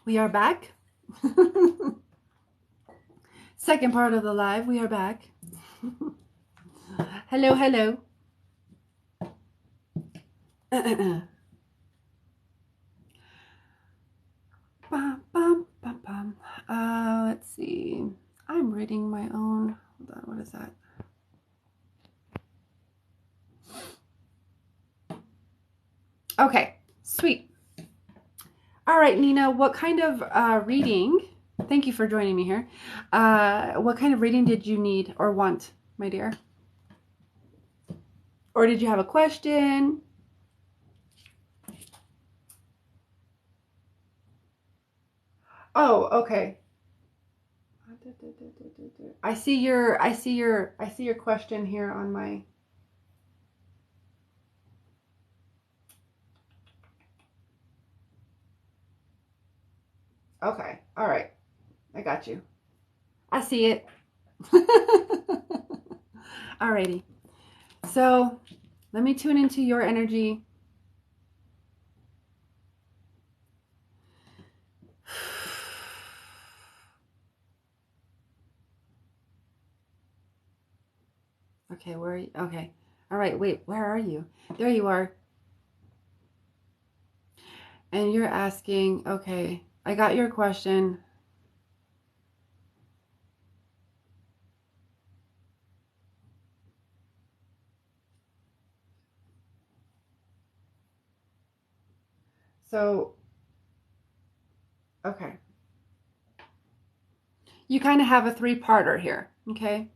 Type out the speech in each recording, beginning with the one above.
We are back. Second part of the live. We are back. Hello, hello. Let's see. I'm reading my own. Hold on, what is that? Okay, sweet. All right, Nina, what kind of reading? Thank you for joining me here. What kind of reading did you need or want, my dear? Or did you have a question? Oh, okay. I see your question here on my. Okay, all right. I got you. I see it. Alrighty. So let me tune into your energy. Okay, where are you? Okay. All right, wait, where are you? There you are. And you're asking, okay, I got your question. So, okay. You kind of have a three-parter here, okay?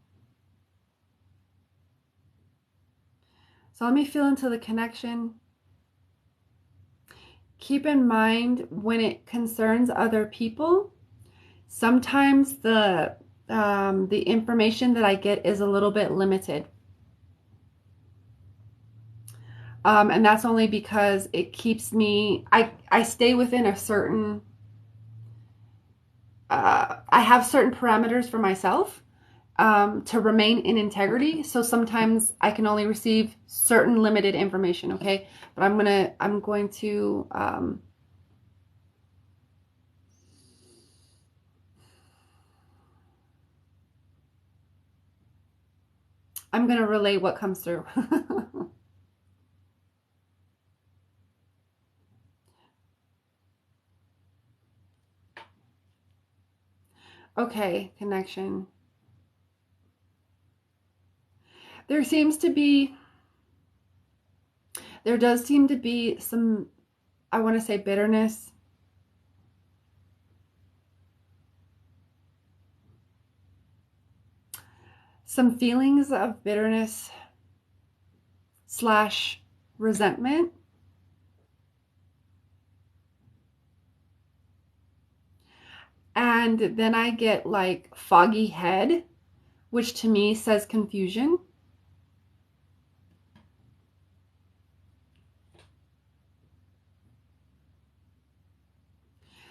So let me feel into the connection. Keep in mind when it concerns other people, sometimes the information that I get is a little bit limited. And that's only because it keeps me, I stay within a certain, I have certain parameters for myself to remain in integrity. So sometimes I can only receive certain limited information, okay? But I'm going to, I'm going to relay what comes through. Okay, connection. There does seem to be some, I want to say bitterness. Some feelings of bitterness / resentment. And then I get like foggy head, which to me says confusion.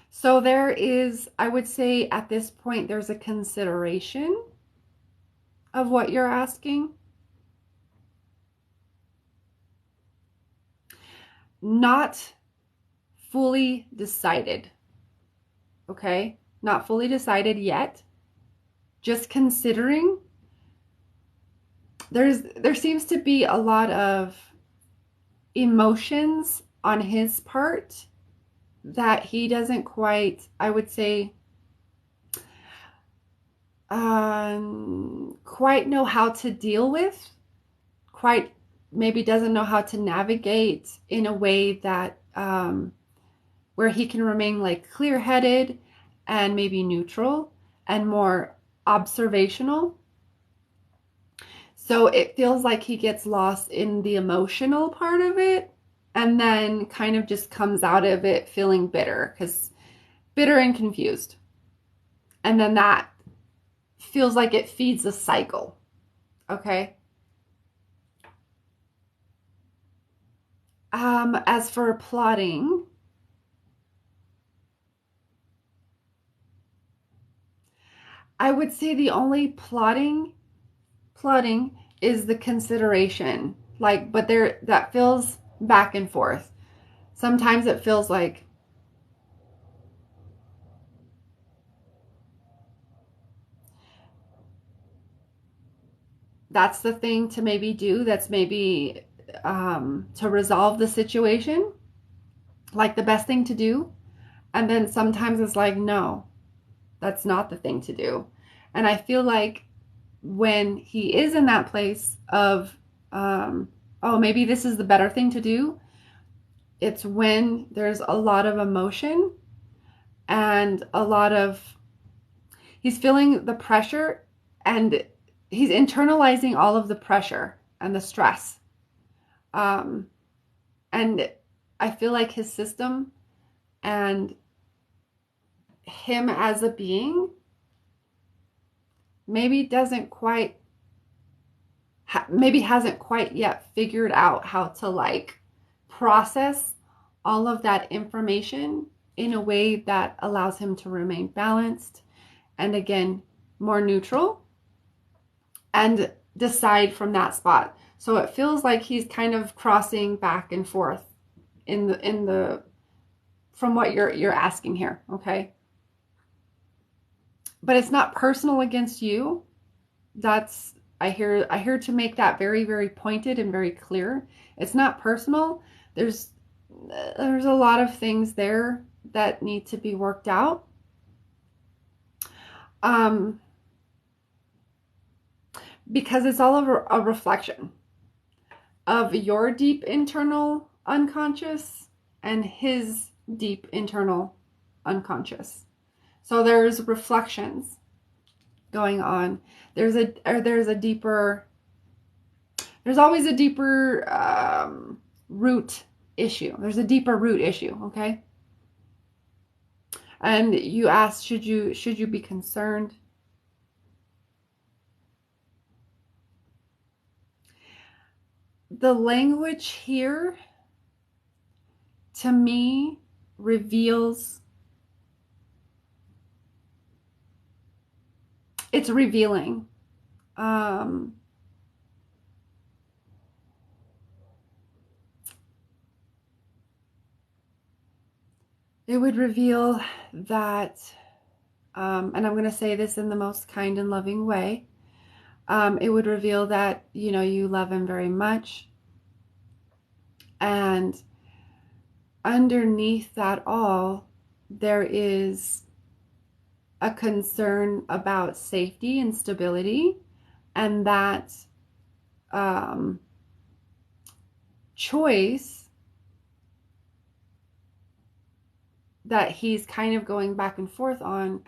So there is, I would say at this point, there's a consideration of what you're asking. Not fully decided. Okay? Not fully decided yet. Just considering. There seems to be a lot of emotions on his part that he doesn't quite, I would say, quite know how to deal with, quite maybe doesn't know how to navigate in a way that where he can remain like clear-headed and maybe neutral and more observational. So it feels like he gets lost in the emotional part of it and then kind of just comes out of it feeling bitter and confused. And then that feels like it feeds a cycle. Okay. As for plotting, I would say the only plotting is the consideration. Like, but there, that feels back and forth. Sometimes it feels like that's the thing to maybe do. That's maybe to resolve the situation, like the best thing to do. And then sometimes it's like, no, that's not the thing to do. And I feel like when he is in that place of, oh, maybe this is the better thing to do, it's when there's a lot of emotion and a lot of, he's feeling the pressure and he's internalizing all of the pressure and the stress. Um, and I feel like his system and him as a being maybe doesn't quite maybe hasn't quite yet figured out how to like process all of that information in a way that allows him to remain balanced and again more neutral and decide from that spot. So it feels like he's kind of crossing back and forth in the from what you're asking here, okay? But it's not personal against you. That's I hear to make that very very pointed and very clear. It's not personal. There's there's a lot of things there that need to be worked out. Um, because it's all a reflection of your deep internal unconscious and his deep internal unconscious. So there's reflections going on. There's a deeper. There's always a deeper root issue. There's a deeper root issue. Okay. And you asked, should you be concerned? The language here to me reveals, it's revealing. Um, it would reveal that, and I'm going to say this in the most kind and loving way. It would reveal that, you love him very much. And underneath that all, there is a concern about safety and stability, and that um, choice that he's kind of going back and forth on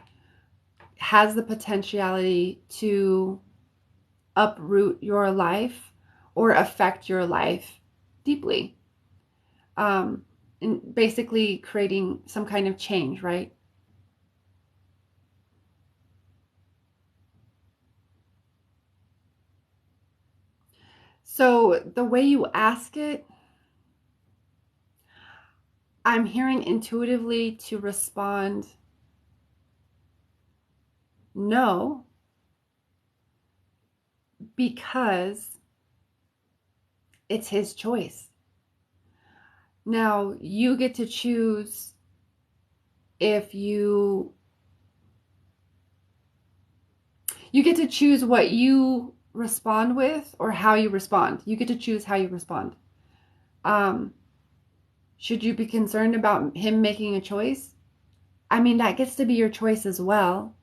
has the potentiality to uproot your life or affect your life deeply. And basically creating some kind of change, right? So the way you ask it, I'm hearing intuitively to respond no, because it's his choice. Now, you get to choose if you get to choose what you respond with or how you respond. You get to choose how you respond. Um, should you be concerned about him making a choice? I mean, that gets to be your choice as well,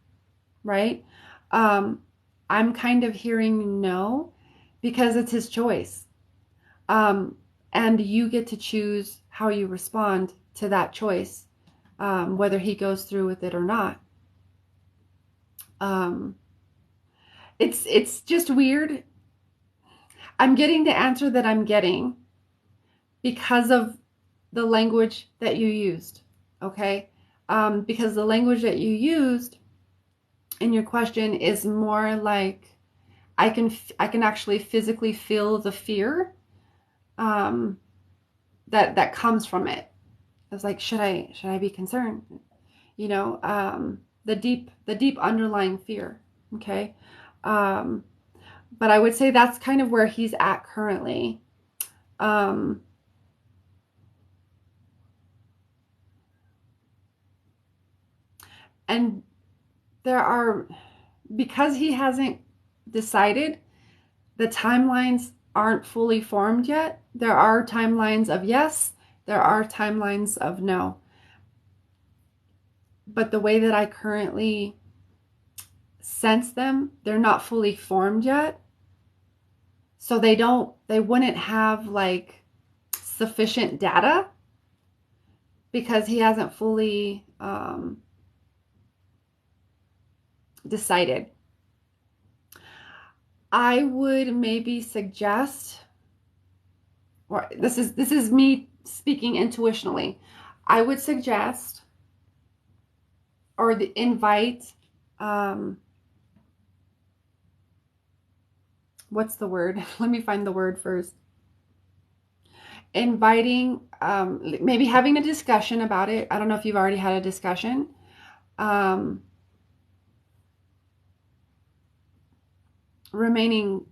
right? Um, I'm kind of hearing no because it's his choice. Um, and you get to choose how you respond to that choice, whether he goes through with it or not. Um, it's just weird. I'm getting the answer that I'm getting because of the language that you used, okay? Because the language that you used in your question is more like I can actually physically feel the fear um, that comes from it. It's like should I be concerned? The deep underlying fear. Okay, um, but I would say that's kind of where he's at currently. Um, and there are, because he hasn't decided, the timelines aren't fully formed yet. There are timelines of yes, there are timelines of no. But the way that I currently sense them, they're not fully formed yet. So they wouldn't have like sufficient data because he hasn't fully decided. I would maybe suggest, or this is me speaking intuitionally, I would suggest or invite, what's the word? Let me find the word first. Inviting, maybe having a discussion about it. I don't know if you've already had a discussion. Remaining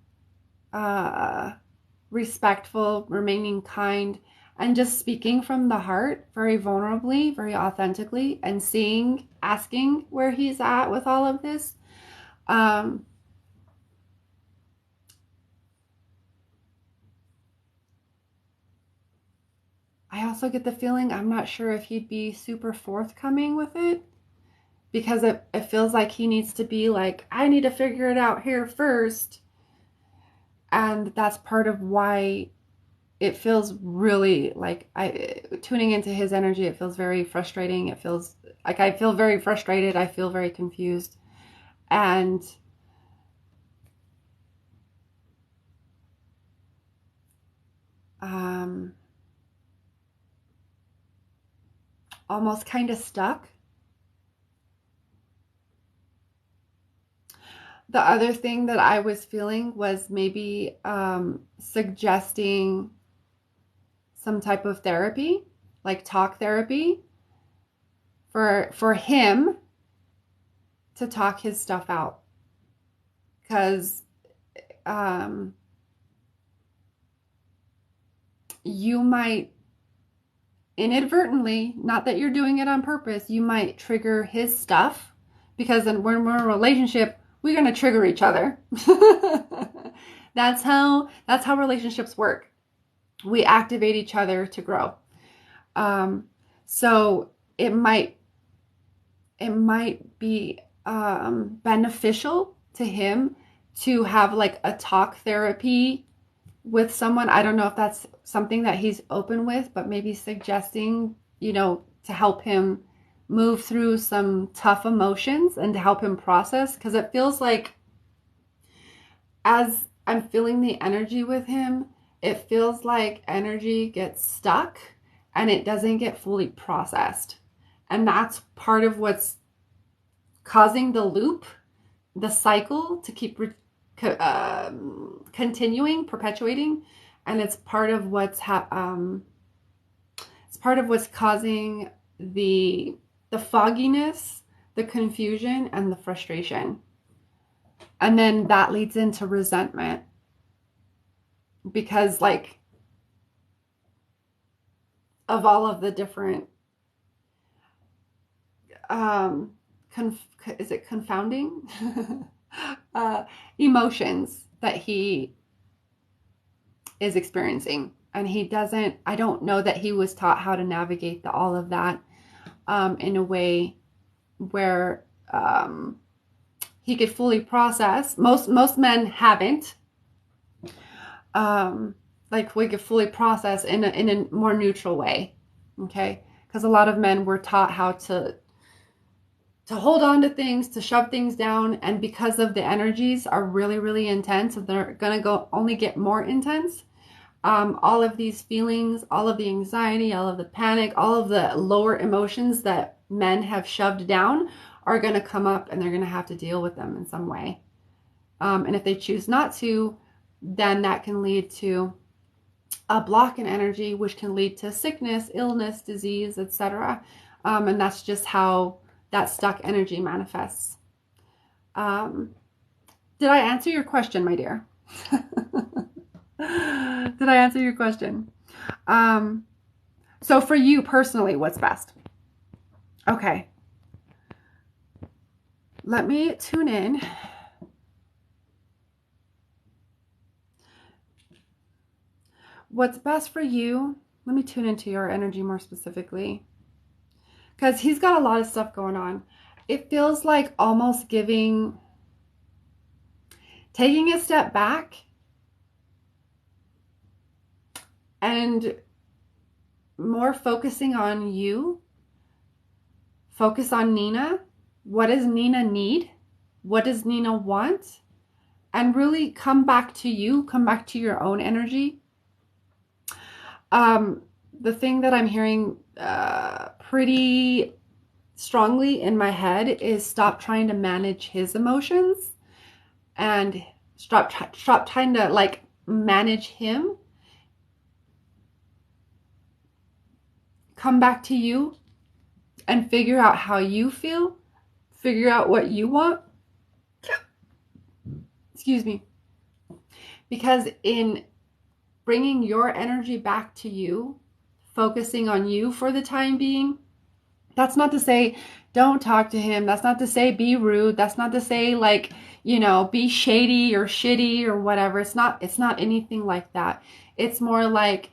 respectful, remaining kind, and just speaking from the heart, very vulnerably, very authentically, and asking where he's at with all of this. I also get the feeling, I'm not sure if he'd be super forthcoming with it, because it feels like he needs to be like, I need to figure it out here first. And that's part of why it feels really like, tuning into his energy, it feels very frustrating. It feels like I feel very frustrated. I feel very confused. And almost kind of stuck. The other thing that I was feeling was maybe suggesting some type of therapy, like talk therapy, for him to talk his stuff out. Because you might inadvertently, not that you're doing it on purpose, you might trigger his stuff, because then when we're in a relationship, we're going to trigger each other. That's how relationships work. We activate each other to grow. So it might be beneficial to him to have like a talk therapy with someone. I don't know if that's something that he's open with, but maybe suggesting, to help him move through some tough emotions and to help him process. Because it feels like, as I'm feeling the energy with him, it feels like energy gets stuck and it doesn't get fully processed. And that's part of what's causing the loop, the cycle to keep continuing, perpetuating. And it's part of what's causing the fogginess, the confusion, and the frustration. And then that leads into resentment, because like of all of the different is it confounding emotions that he is experiencing. And I don't know that he was taught how to navigate all of that in a way where he could fully process. Most men haven't. Like we could fully process in a more neutral way. Okay? Because a lot of men were taught how to hold on to things, to shove things down, and because of the energies are really, really intense, and they're gonna only get more intense. All of these feelings, all of the anxiety, all of the panic, all of the lower emotions that men have shoved down are going to come up, and they're going to have to deal with them in some way. And if they choose not to, then that can lead to a block in energy, which can lead to sickness, illness, disease, etc. And that's just how that stuck energy manifests. Did I answer your question, my dear? Did I answer your question? So for you personally, what's best? Okay. Let me tune in. what's best for you, let me tune into your energy more specifically, because he's got a lot of stuff going on. It feels like almost taking a step back and more focusing on you. Focus on Nina. What does Nina need? What does Nina want? And really come back to you, come back to your own energy. The thing that I'm hearing pretty strongly in my head is stop trying to manage his emotions and stop trying to like manage him. Come back to you and figure out how you feel. Figure out what you want. Excuse me. Because in bringing your energy back to you, focusing on you for the time being, that's not to say don't talk to him. That's not to say be rude. That's not to say like, you know, be shady or shitty or whatever. It's not anything like that. It's more like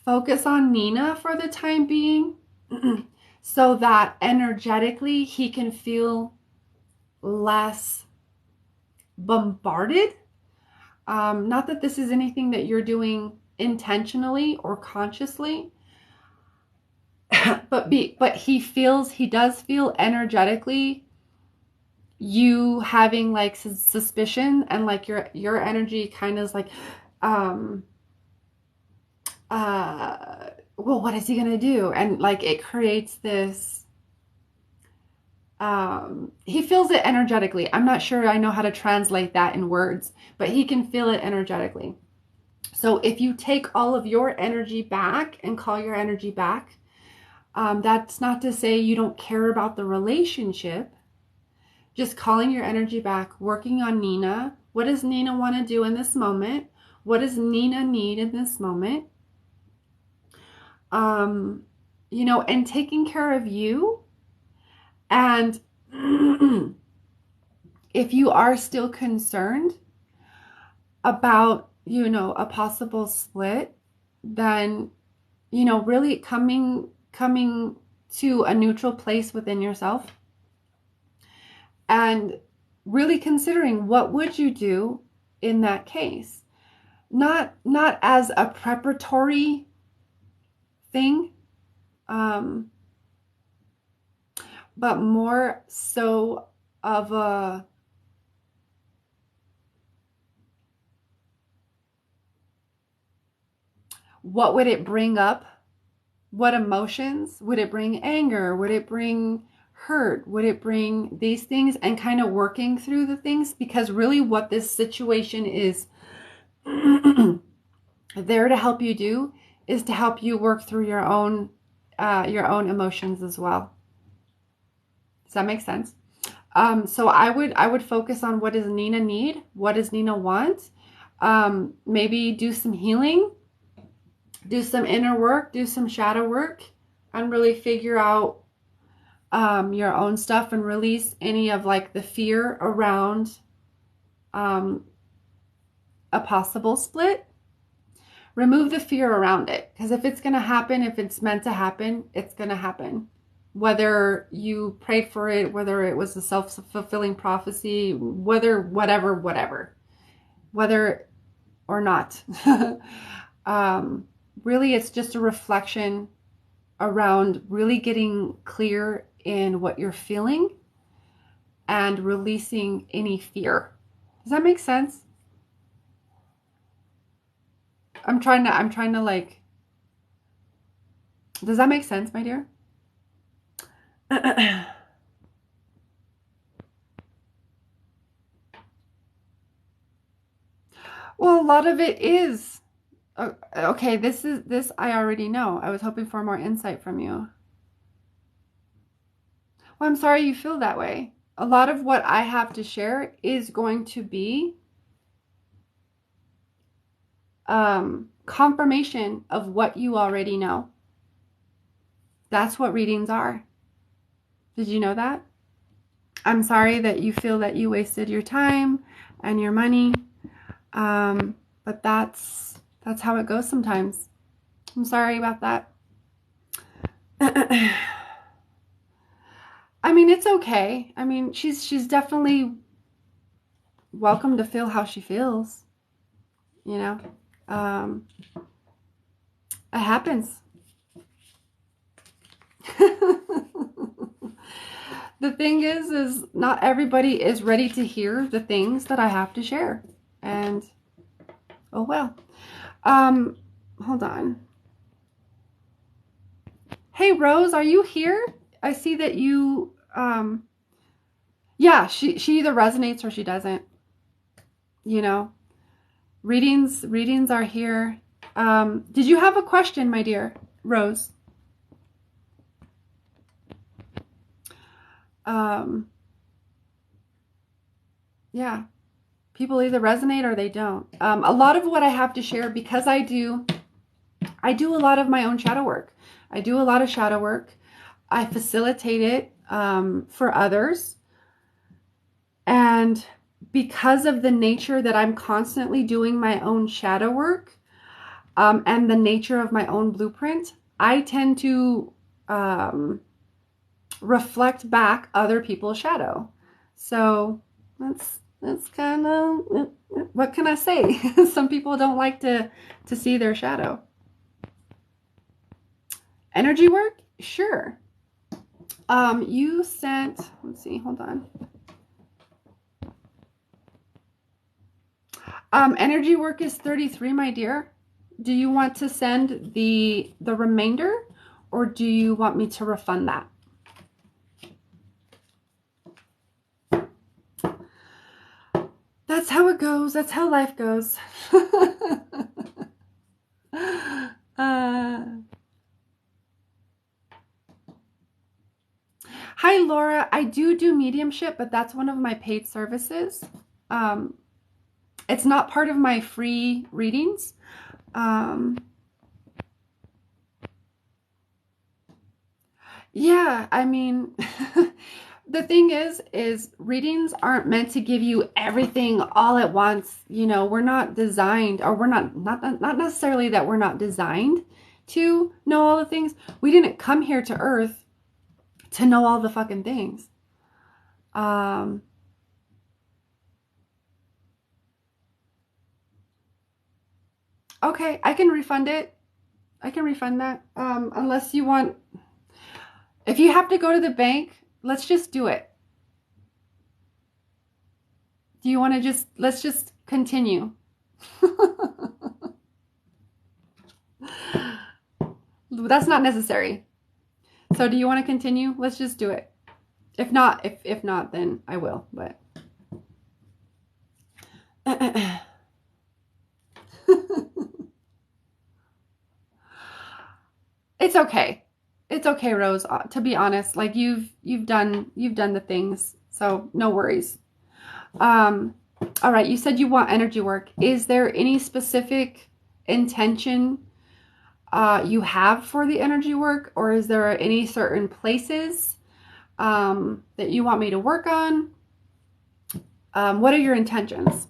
focus on Nina for the time being so that energetically he can feel less bombarded. Not that this is anything that you're doing intentionally or consciously, but he does feel energetically you having like suspicion, and like your energy kind of is like, well, what is he gonna do? And like it creates this, he feels it energetically. I'm not sure I know how to translate that in words, but he can feel it energetically. So if you take all of your energy back and call your energy back, that's not to say you don't care about the relationship. Just calling your energy back, working on Nina. What does Nina want to do in this moment? What does Nina need in this moment? You know, and taking care of you. And if you are still concerned about, you know, a possible split, then, you know, really coming to a neutral place within yourself and really considering what would you do in that case. Not as a preparatory thing, but more so of a what would it bring up? What emotions? Would it bring anger? Would it bring hurt? Would it bring these things? And kind of working through the things, because really what this situation is there to help you do is to help you work through your own emotions as well. Does that make sense? So I would focus on what does Nina need? What does Nina want? Maybe do some healing, do some inner work, do some shadow work, and really figure out your own stuff and release any of like the fear around a possible split. Remove the fear around it, because if it's going to happen, if it's meant to happen, it's going to happen. Whether you prayed for it, whether it was a self-fulfilling prophecy, whether or not. Really, it's just a reflection around really getting clear in what you're feeling and releasing any fear. Does that make sense? I'm trying to like, does that make sense, my dear? Well, a lot of it is, okay, this I already know. I was hoping for more insight from you. Well, I'm sorry you feel that way. A lot of what I have to share is going to be confirmation of what you already know. That's what readings are. Did you know that? I'm sorry that you feel that you wasted your time and your money. But that's That's how it goes sometimes. I'm sorry about that. I mean, it's okay. I mean, she's definitely welcome to feel how she feels, you know. Um, it happens. The thing is not everybody is ready to hear the things that I have to share. And oh well. Um, hold on. Hey Rose, are you here? I see that you yeah, she either resonates or she doesn't. You know. Readings are here. Did you have a question, my dear Rose? Um, yeah, people either resonate or they don't. A lot of what I have to share, because I do a lot of my own shadow work. I do a lot of shadow work. I facilitate it for others. And because of the nature that I'm constantly doing my own shadow work and the nature of my own blueprint, I tend to reflect back other people's shadow. So that's kind of, what can I say? Some people don't like to see their shadow. Energy work? Sure. You sent, let's see, hold on. Energy work is 33, my dear. Do you want to send the remainder, or do you want me to refund that? That's how it goes. That's how life goes. Hi, Laura. I do mediumship, but that's one of my paid services. It's not part of my free readings. Yeah, I mean, the thing is readings aren't meant to give you everything all at once. You know, we're not designed, or we're not necessarily that we're not designed to know all the things. We didn't come here to Earth to know all the fucking things. Okay, I can refund it. I can refund that. Unless you want, if you have to go to the bank, let's just do it. Do you want to let's just continue. That's not necessary. So do you want to continue? Let's just do it. If not, if not, then I will, but. It's okay. It's okay, Rose. To be honest, like you've done the things, so no worries. All right. You said you want energy work. Is there any specific intention you have for the energy work, or is there any certain places that you want me to work on? What are your intentions?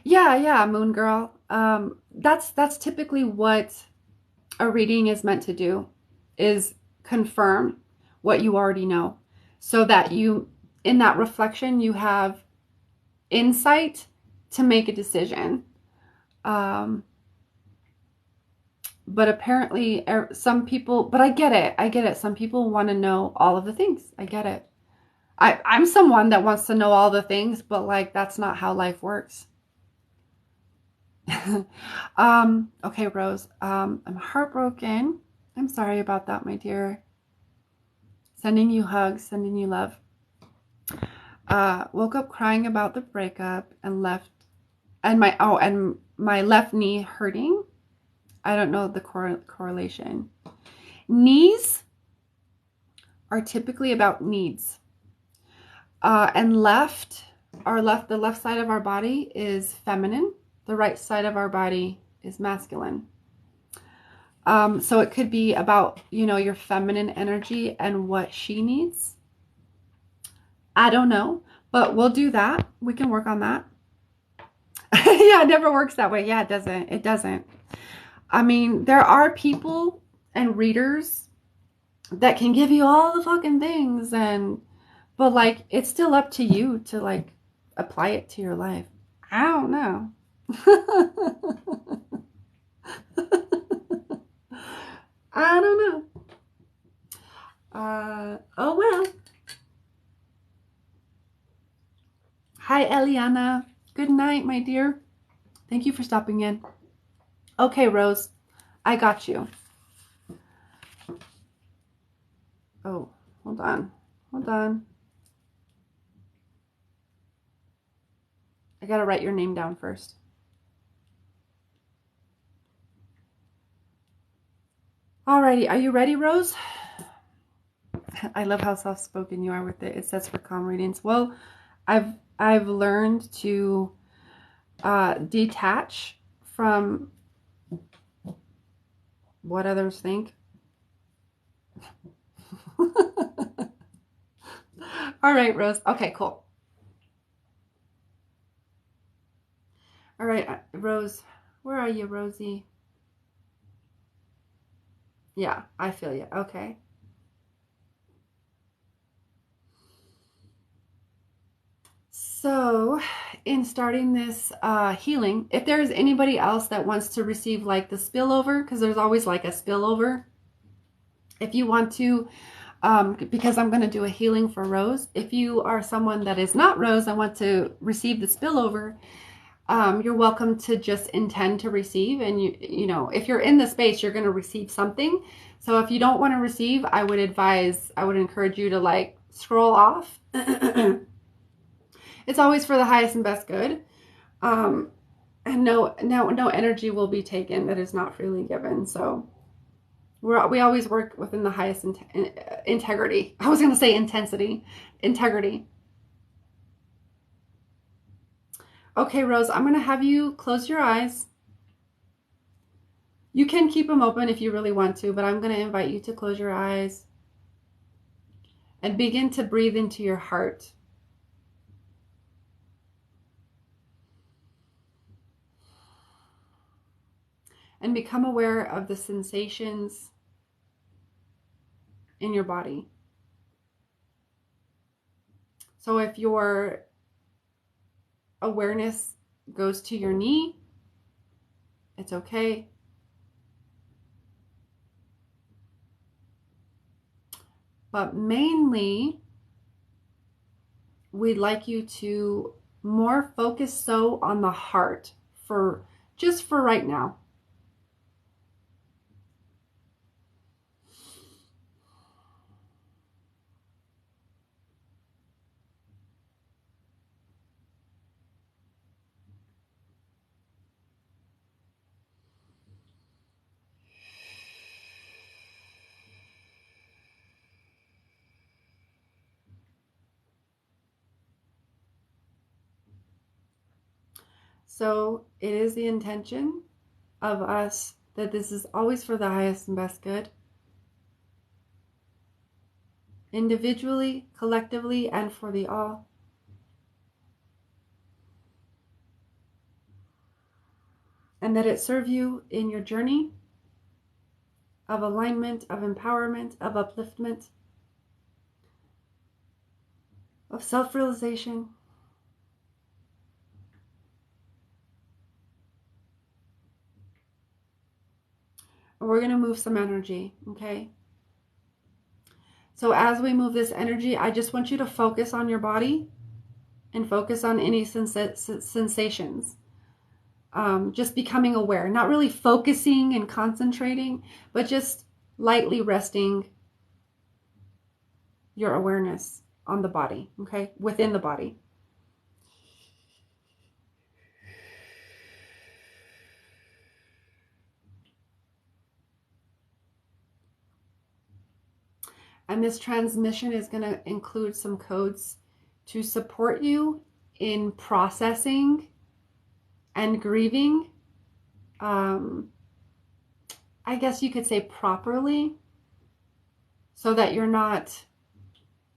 Yeah, Moon Girl. That's typically what a reading is meant to do, is confirm what you already know, so that you, in that reflection, you have insight to make a decision. But apparently some people, but I get it. Some people want to know all of the things. I get it. I'm someone that wants to know all the things, but like, that's not how life works. Okay, Rose, I'm heartbroken. I'm sorry about that, my dear. Sending you hugs, sending you love. Woke up crying about the breakup and my left knee hurting. I don't know the correlation. Knees are typically about needs. And the left side of our body is feminine. The right side of our body is masculine. So it could be about, your feminine energy and what she needs. I don't know, but we'll do that. We can work on that. Yeah, it never works that way. Yeah, it doesn't. It doesn't. I mean, there are people and readers that can give you all the fucking things, and but like it's still up to you to like apply it to your life. I don't know. I don't know. Oh well. Hi, Eliana. Good night, my dear. Thank you for stopping in. Okay, Rose, I got you. Oh, hold on. Hold on. I gotta write your name down first. Alrighty, are you ready, Rose? I love how soft-spoken you are with it. It says for calm readings. Well, I've learned to detach from what others think. All right, Rose. Okay, cool. All right, Rose. Where are you, Rosie? Yeah, I feel you. Okay. So, in starting this healing, if there's anybody else that wants to receive like the spillover, because there's always like a spillover, if you want to, because I'm going to do a healing for Rose, if you are someone that is not Rose and want to receive the spillover, you're welcome to just intend to receive. And you know, if you're in the space, you're going to receive something. So if you don't want to receive, I would encourage you to like scroll off. It's always for the highest and best good. And no energy will be taken that is not freely given. So we always work within the highest integrity. I was going to say intensity, integrity. Okay, Rose, I'm going to have you close your eyes. You can keep them open if you really want to, but I'm going to invite you to close your eyes and begin to breathe into your heart. And become aware of the sensations in your body. So if your awareness goes to your knee, it's okay. But mainly, we'd like you to more focus so on the heart for just for right now. So it is the intention of us that this is always for the highest and best good. Individually, collectively, and for the all. And that it serve you in your journey of alignment, of empowerment, of upliftment, of self-realization. And we're going to move some energy, okay? So as we move this energy, I just want you to focus on your body and focus on any sensations. Just becoming aware, not really focusing and concentrating, but just lightly resting your awareness on the body, okay? Within the body. And this transmission is going to include some codes to support you in processing and grieving. I guess you could say properly, so that you're not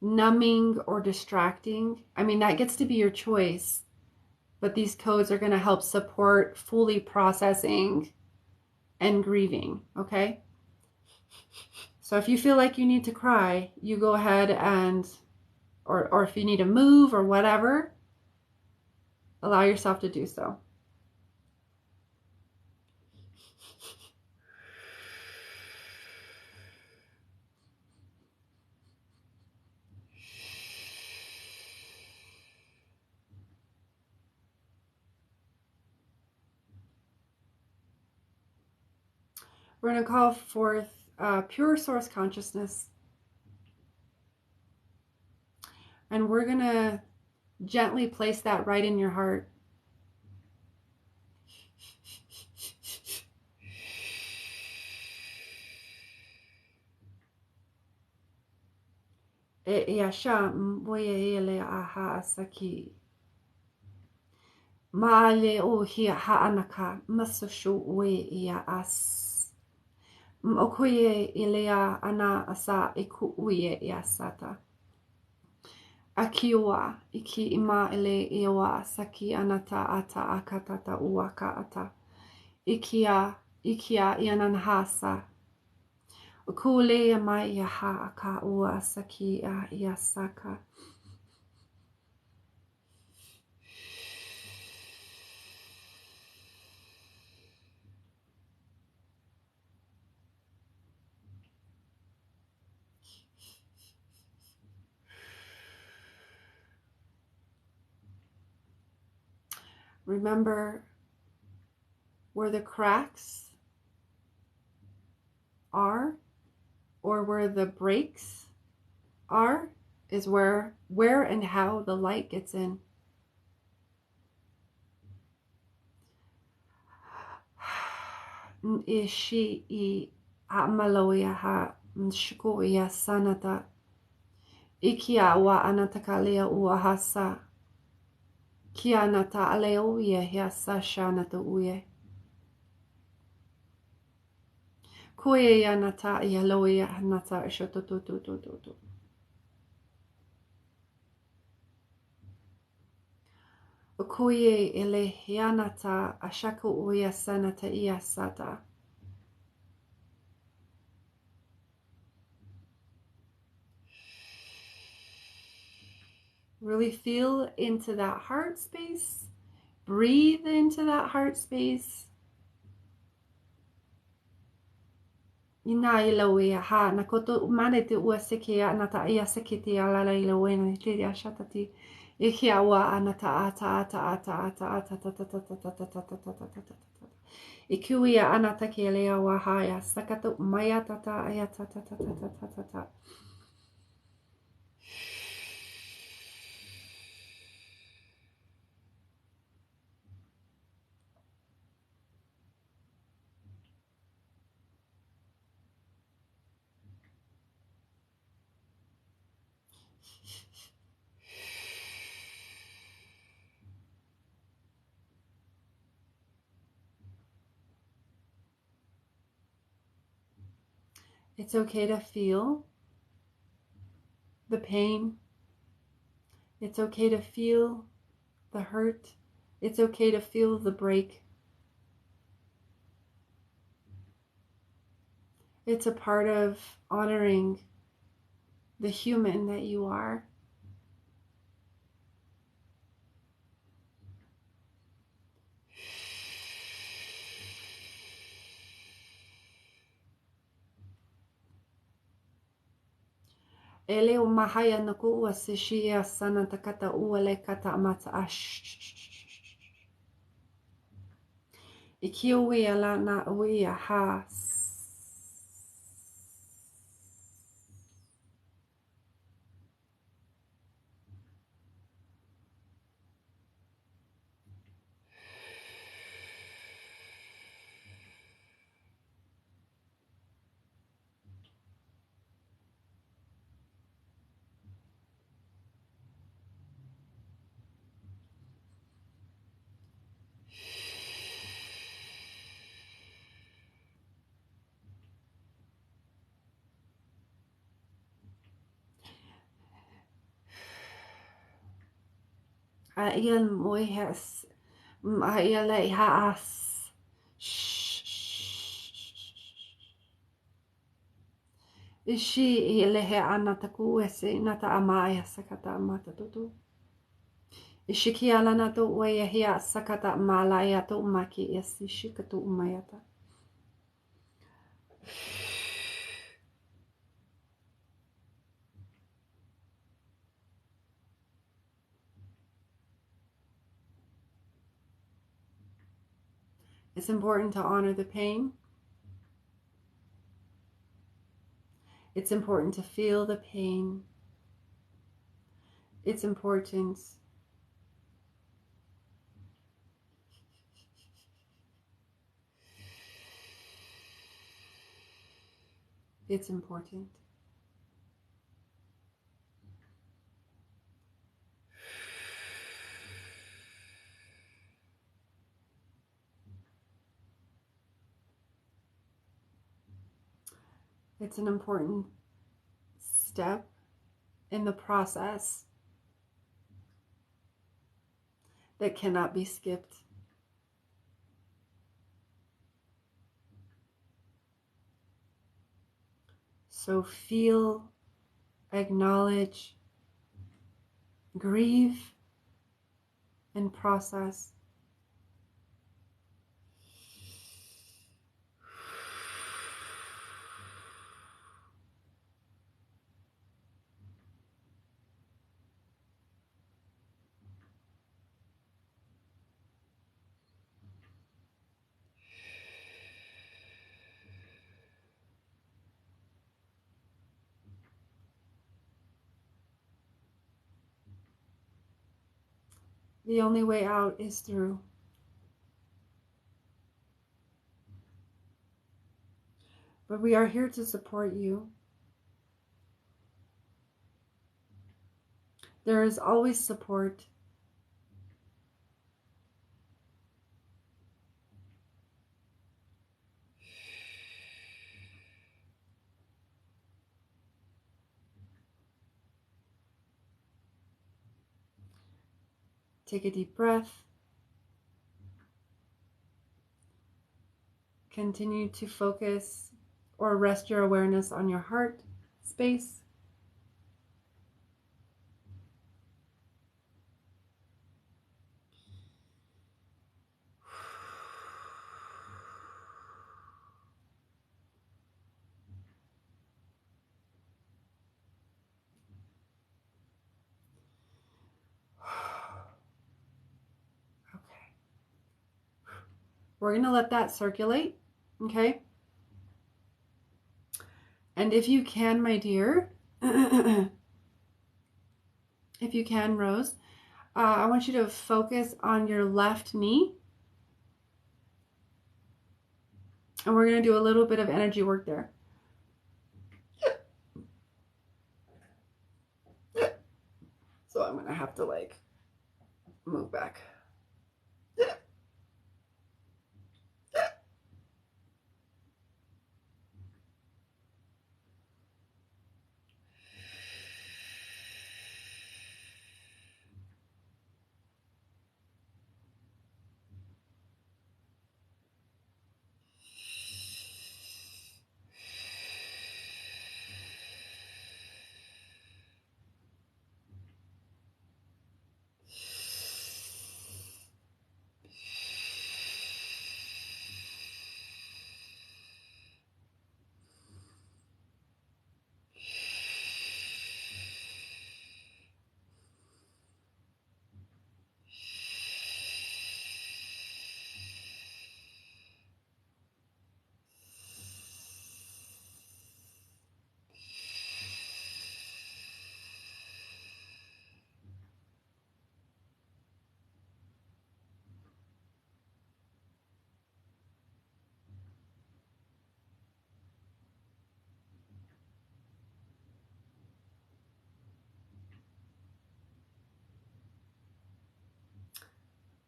numbing or distracting. I mean, that gets to be your choice. But these codes are going to help support fully processing and grieving, okay? So if you feel like you need to cry, you go ahead and, or if you need to move or whatever, allow yourself to do so. We're going to call forth pure source consciousness. And we're going to gently place that right in your heart. E yasha mboye ele aha asaki. Maale o hia haanaka masushu we ia as. Okoye ilea ana asa iku uye yasata. Akiwa iki ima ele iwa saki anata ata akatata uwaka ata. Ikia iananhasa. Ukule mai yaha aka ua saki a yasaka. Remember where the cracks are, or where the breaks are, is where and how the light gets in. Ishi I amaloya ha mshkuya sanata. Ikia wa anatakalea uahasa. Kia nata aleoye hiasa shanata uye. Koye ya nata yaloya nata shotototototo. Okoye ele hianata ashako uya sanata iasata. Really feel into that heart space. Breathe into that heart space. Ina ilawe ha nakoto manete ua seke anata ia sekete ala ilawe na te shatati. Ikia wa anata ata ata ata ata ata ata ata ata ata ata. Ikuia anata ke lea wa haya sakato maya tata aya tata tata tata tata. It's okay to feel the pain. It's okay to feel the hurt. It's okay to feel the break. It's a part of honoring the human that you are. Ele o mahaya na ko ua sishia sana takata ua le kata amata ash. Ikio wea la na wea ha. Ian moihes Ma'ayale ha'as. Ishi ilehe anataku ese nata amaya sakata matatutu. Ishikia lana to wayahia sakata malaya to maki esi shikatu umayata. It's important to honor the pain. It's important to feel the pain. It's important. It's important. It's an important step in the process that cannot be skipped. So feel, acknowledge, grieve, and process. The only way out is through. But we are here to support you. There is always support. Take a deep breath. Continue to focus or rest your awareness on your heart space. Okay. We're going to let that circulate, okay? And if you can, my dear, if you can, Rose, I want you to focus on your left knee. And we're going to do a little bit of energy work there. So I'm going to have to like move back.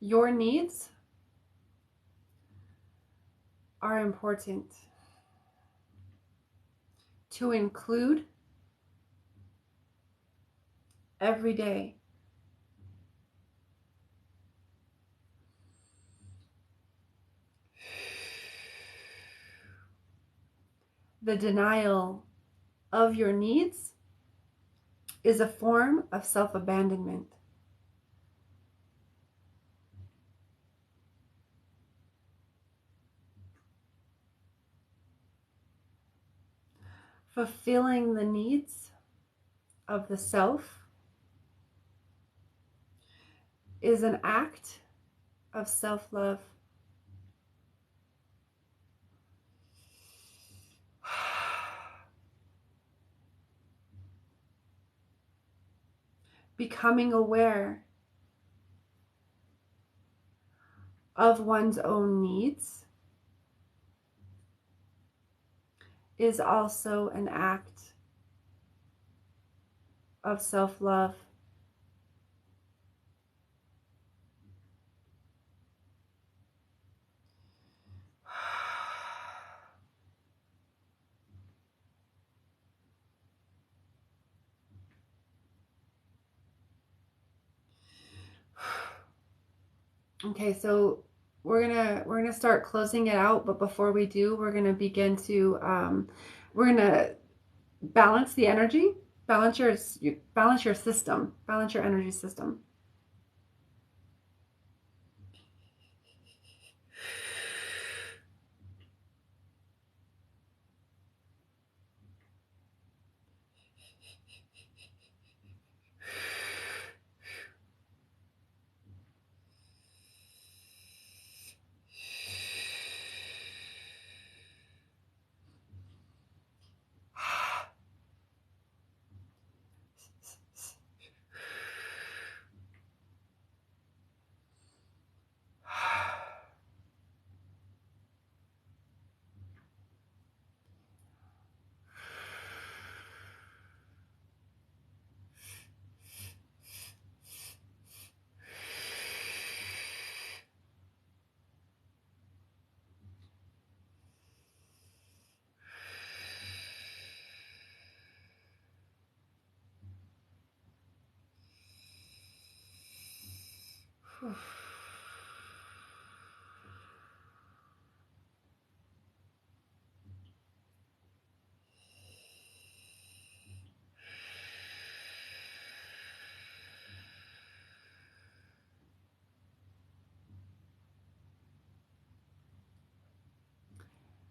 Your needs are important to include every day. The denial of your needs is a form of self-abandonment. Fulfilling the needs of the self is an act of self-love. Becoming aware of one's own needs is also an act of self-love. Okay, so we're gonna start closing it out, but before we do, we're gonna begin to we're gonna balance the energy, balance your system, balance your energy system.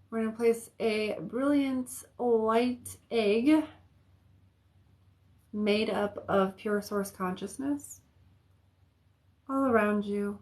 We're going to place a brilliant white egg made up of pure source consciousness all around you.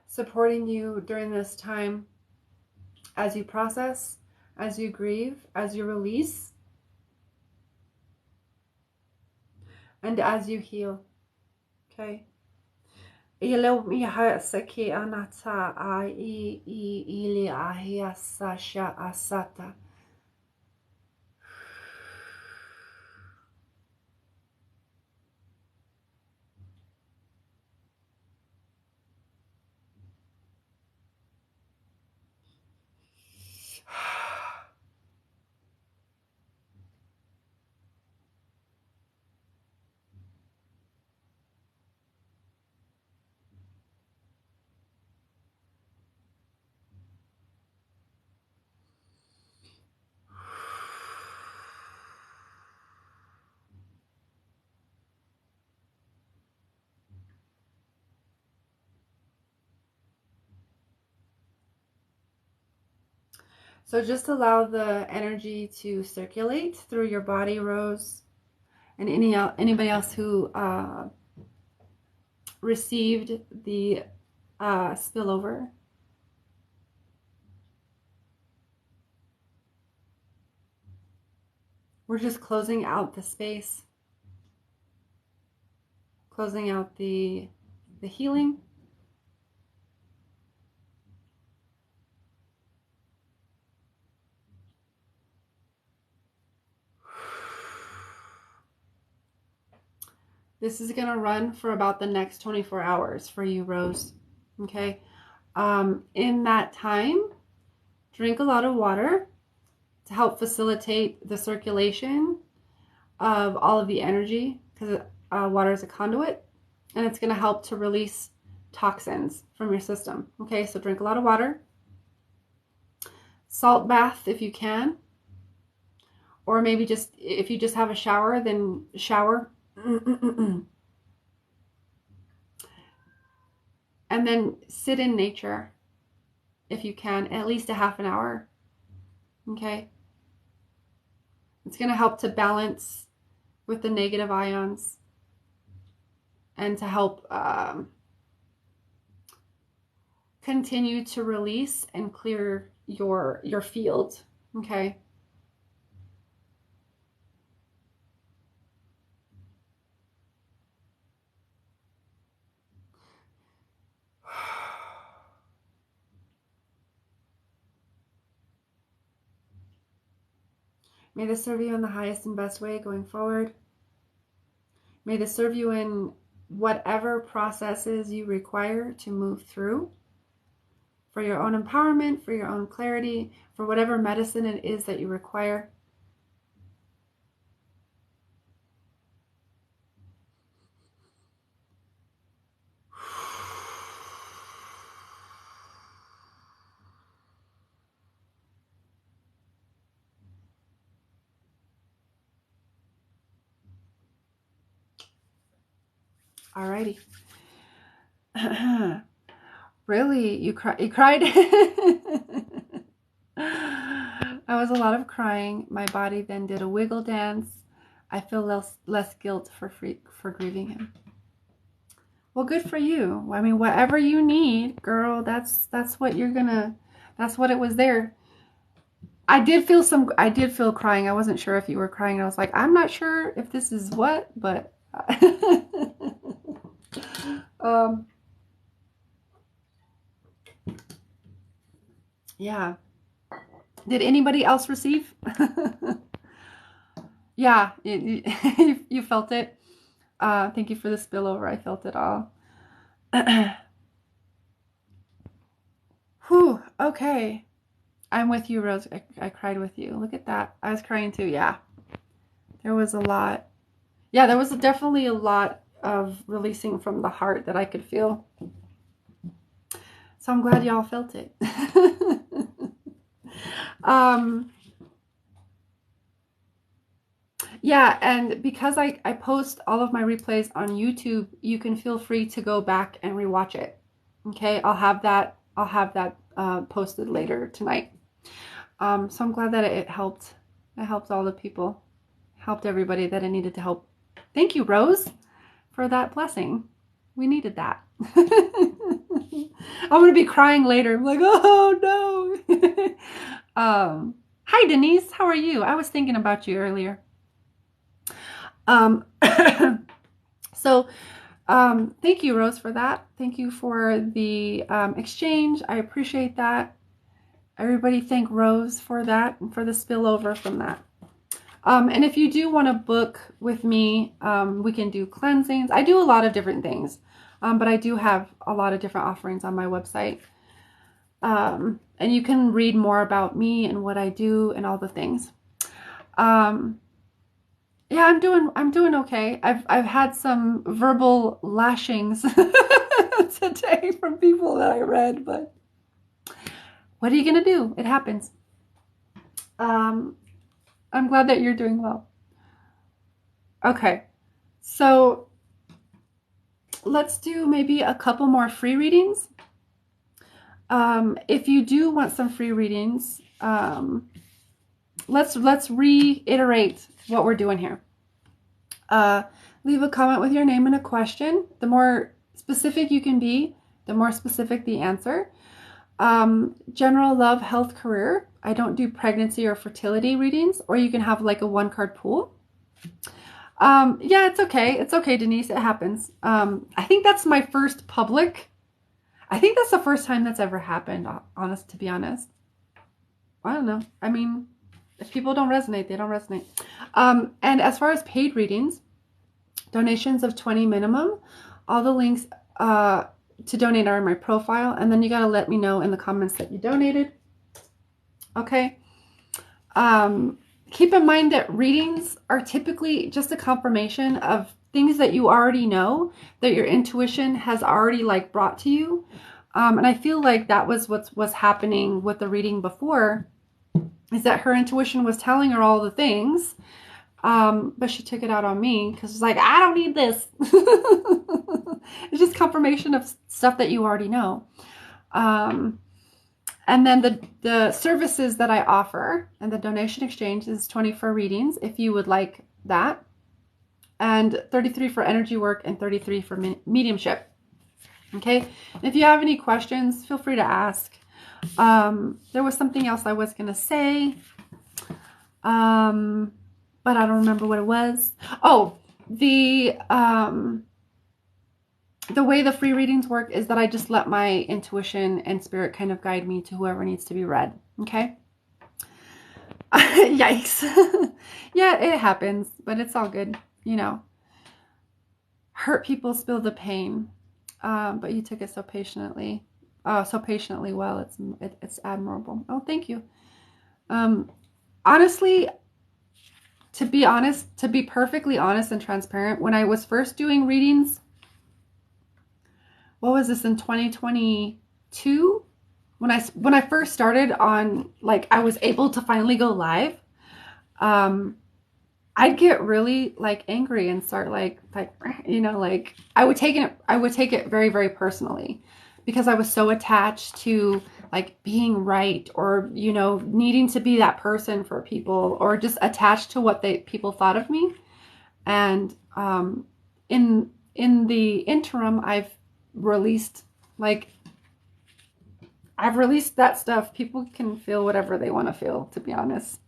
Supporting you during this time as you process, as you grieve, as you release, and as you heal. Okay? So just allow the energy to circulate through your body, Rose, and anybody else who received the spillover. We're just closing out the space, closing out the healing. This is going to run for about the next 24 hours for you, Rose. Okay. In that time, drink a lot of water to help facilitate the circulation of all of the energy, because water is a conduit, and it's going to help to release toxins from your system. Okay, so drink a lot of water. Salt bath if you can, or maybe just if you just have a shower, then shower. And then sit in nature if you can, at least a half an hour. Okay, it's going to help to balance with the negative ions and to help continue to release and clear your field. Okay. May this serve you in the highest and best way going forward. May this serve you in whatever processes you require to move through, for your own empowerment, for your own clarity, for whatever medicine it is that you require. Alrighty. Really? You cried? I was a lot of crying. My body then did a wiggle dance. I feel less guilt for grieving him. Well, good for you. I mean, whatever you need, girl, that's what you're gonna, that's what it was there. I did feel crying. I wasn't sure if you were crying. I was like, I'm not sure if this is what, but yeah. Did anybody else receive? Yeah, you felt it. Thank you for the spillover. I felt it all. Whew, okay. I'm with you, Rose. I cried with you. Look at that. I was crying too. Yeah. There was a lot. Yeah, there was definitely a lot of releasing from the heart that I could feel. So I'm glad y'all felt it. Yeah, and because I post all of my replays on YouTube, you can feel free to go back and rewatch it. Okay, I'll have that posted later tonight. So I'm glad that it helped. It helped all the people, helped everybody that it needed to help. Thank you, Rose, for that blessing. We needed that. I'm gonna be crying later. I'm like, oh no. Hi Denise, how are you? I was thinking about you earlier. So thank you, Rose, for that. Thank you for the exchange. I appreciate that. Everybody thank Rose for that and for the spillover from that. And if you do want to book with me, we can do cleansings. I do a lot of different things, but I do have a lot of different offerings on my website. And you can read more about me and what I do and all the things. Yeah, I'm doing okay. I've had some verbal lashings today from people that I read, but what are you gonna do? It happens. I'm glad that you're doing well. Okay, so let's do maybe a couple more free readings. If you do want some free readings, let's reiterate what we're doing here. Leave a comment with your name and a question. The more specific you can be, the more specific the answer. General love, health, career. I don't do pregnancy or fertility readings, or you can have like a 1-card pool. Yeah, it's okay. It's okay, Denise. It happens. I think that's my first public. I think that's the first time that's ever happened, to be honest. I don't know. I mean, if people don't resonate, they don't resonate. And as far as paid readings, Donations of 20 minimum. All the links to donate are in my profile. And then you got to let me know in the comments that you donated. Okay. Keep in mind that readings are typically just a confirmation of things that you already know, that your intuition has already like brought to you. And I feel like that was what's happening with the reading before, is that her intuition was telling her all the things, but she took it out on me because it's like, I don't need this. It's just confirmation of stuff that you already know. And then the services that I offer and the donation exchange is 24 readings if you would like that, and 33 for energy work and 33 for mediumship. Okay. If you have any questions, feel free to ask. There was something else I was going to say, but I don't remember what it was. Oh, the way the free readings work is that I just let my intuition and spirit kind of guide me to whoever needs to be read. Okay. Yikes. Yeah, it happens, but it's all good. You know, hurt people spill the pain. But you took it so patiently. So patiently well. It's admirable. Oh, thank you. Honestly, to be perfectly honest and transparent, when I was first doing readings, what was this, in 2022? When I first started on, like, I was able to finally go live, I'd get really like angry and start like, you know, like I would take it very, very personally, because I was so attached to like being right, or, you know, needing to be that person for people, or just attached to what people thought of me. And in the interim, I've released that stuff. People can feel whatever they want to feel, to be honest.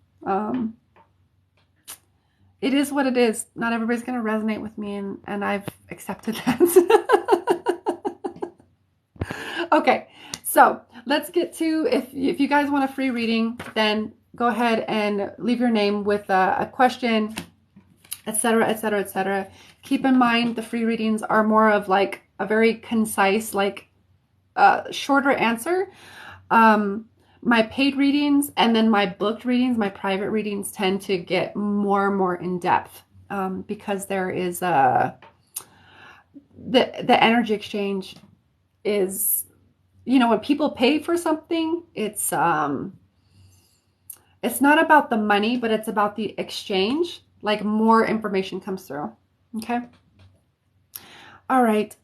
It is what it is. Not everybody's going to resonate with me, and I've accepted that. Okay, so let's get to, if you guys want a free reading, then go ahead and leave your name with a question, etc., etc., etc. Keep in mind, the free readings are more of like a very concise, like shorter answer. My paid readings and then my booked readings, my private readings, tend to get more and more in depth, because there is the energy exchange is, you know, when people pay for something, it's not about the money, but it's about the exchange. Like, more information comes through. Okay. All right.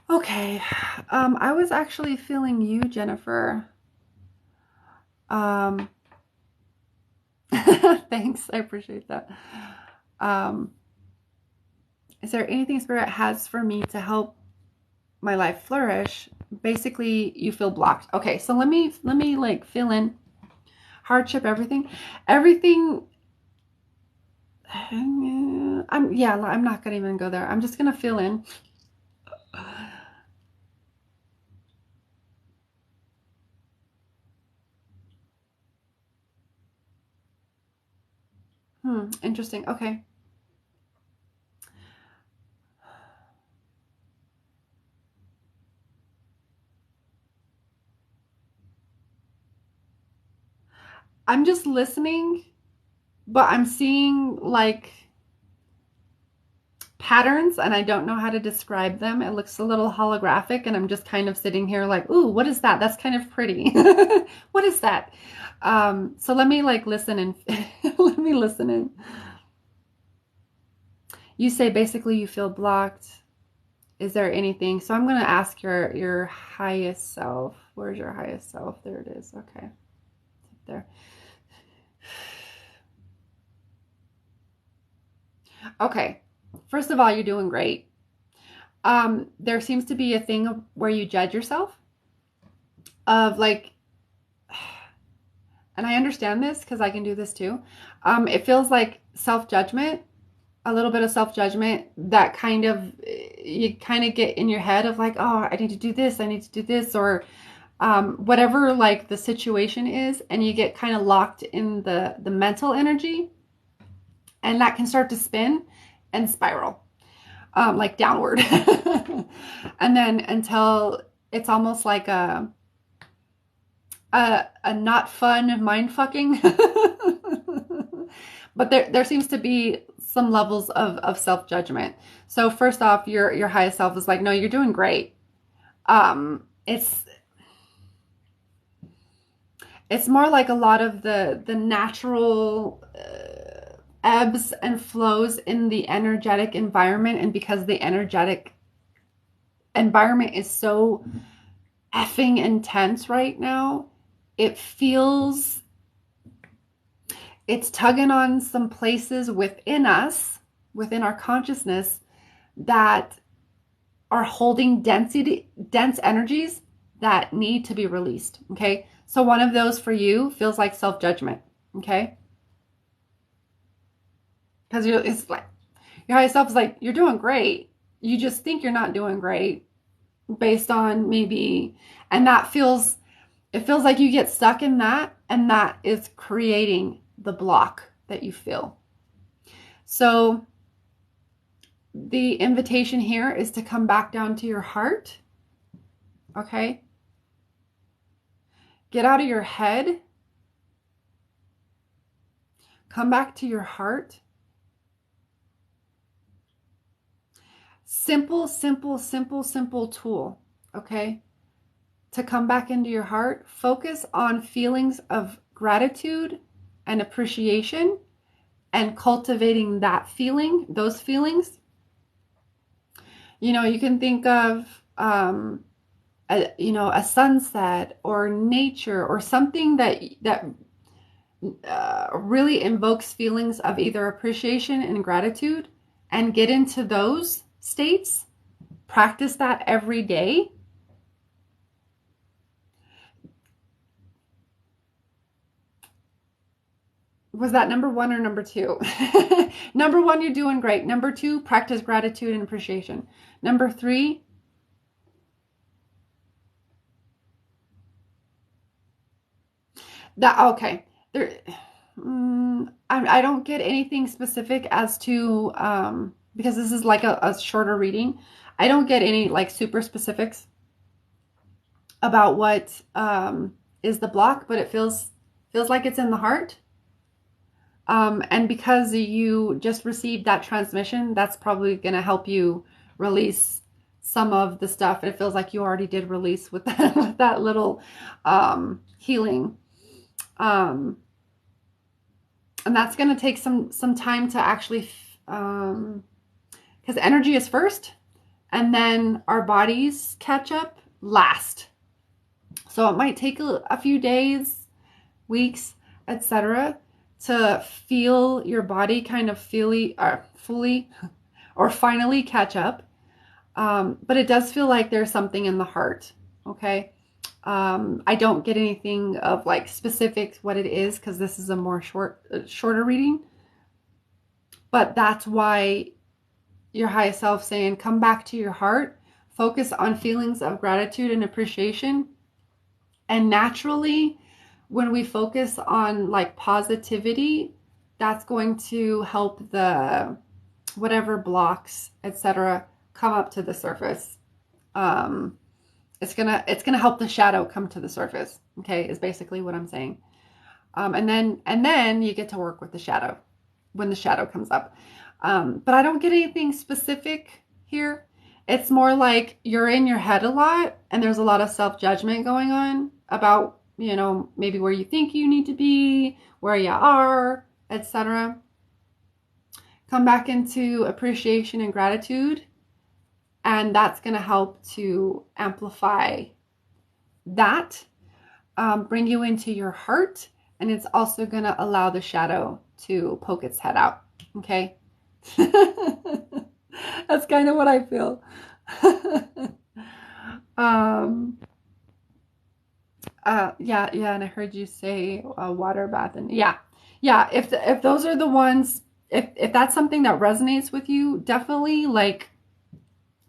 Okay. I was actually feeling you, Jennifer. Thanks. I appreciate that. Is there anything Spirit has for me to help my life flourish? Basically, you feel blocked. Okay. So let me like fill in hardship, everything. I'm not going to even go there. I'm just going to fill in. Interesting. Okay. I'm just listening, but I'm seeing like patterns, and I don't know how to describe them. It looks a little holographic, and I'm just kind of sitting here like, ooh, what is that? That's kind of pretty. What is that? So let me like listen and let me listen in. You say basically you feel blocked. Is there anything? So I'm going to ask your highest self. Where's your highest self? There it is. Okay. There. Okay. First of all, you're doing great. There seems to be a thing where you judge yourself, of like, and I understand this because I can do this too. It feels like self-judgment, a little bit of self-judgment that kind of, you kind of get in your head of like, oh, I need to do this. I need to do this, or whatever like the situation is. And you get kind of locked in the mental energy. And that can start to spin and spiral, like downward. And then until it's almost like a not fun mind fucking. But there seems to be some levels of self-judgment. So first off, your highest self is like, no, you're doing great. It's more like a lot of the natural ebbs and flows in the energetic environment. And because the energetic environment is so effing intense right now, it feels it's tugging on some places within us, within our consciousness, that are holding dense energies that need to be released. Okay. So one of those for you feels like self-judgment. Okay. Because it's like your higher self is like, you're doing great. You just think you're not doing great based on maybe, and it feels like you get stuck in that, and that is creating the block that you feel. So the invitation here is to come back down to your heart. Okay. Get out of your head. Come back to your heart. Simple, simple, simple, simple tool. Okay. To come back into your heart, focus on feelings of gratitude and appreciation and cultivating that feeling, those feelings. You know, you can think of, a sunset or nature or something that really invokes feelings of either appreciation and gratitude, and get into those states. Practice that every day. Was that number one or number two? Number one, you're doing great. Number two, practice gratitude and appreciation. Number three, okay. There, I don't get anything specific as to, because this is like a shorter reading. I don't get any like super specifics about what is the block, but it feels like it's in the heart. And because you just received that transmission, that's probably going to help you release some of the stuff. It feels like you already did release with that, with that little healing. And that's going to take some time to actually, because energy is first, and then our bodies catch up last. So it might take a few days, weeks, etc., to feel your body kind of fully or finally catch up. But it does feel like there's something in the heart. Okay. I don't get anything of like specifics what it is, because this is a more shorter reading. But that's why your highest self saying, come back to your heart, focus on feelings of gratitude and appreciation. And naturally, when we focus on like positivity, that's going to help the whatever blocks, etc., come up to the surface. It's gonna help the shadow come to the surface. Okay, is basically what I'm saying. And then you get to work with the shadow when the shadow comes up. But I don't get anything specific here. It's more like you're in your head a lot, and there's a lot of self-judgment going on about, maybe where you think you need to be, where you are, etc. Come back into appreciation and gratitude, and that's going to help to amplify that, bring you into your heart, and it's also going to allow the shadow to poke its head out. Okay? That's kind of what I feel. Yeah, and I heard you say water bath, and yeah. If those are the ones, if that's something that resonates with you, definitely like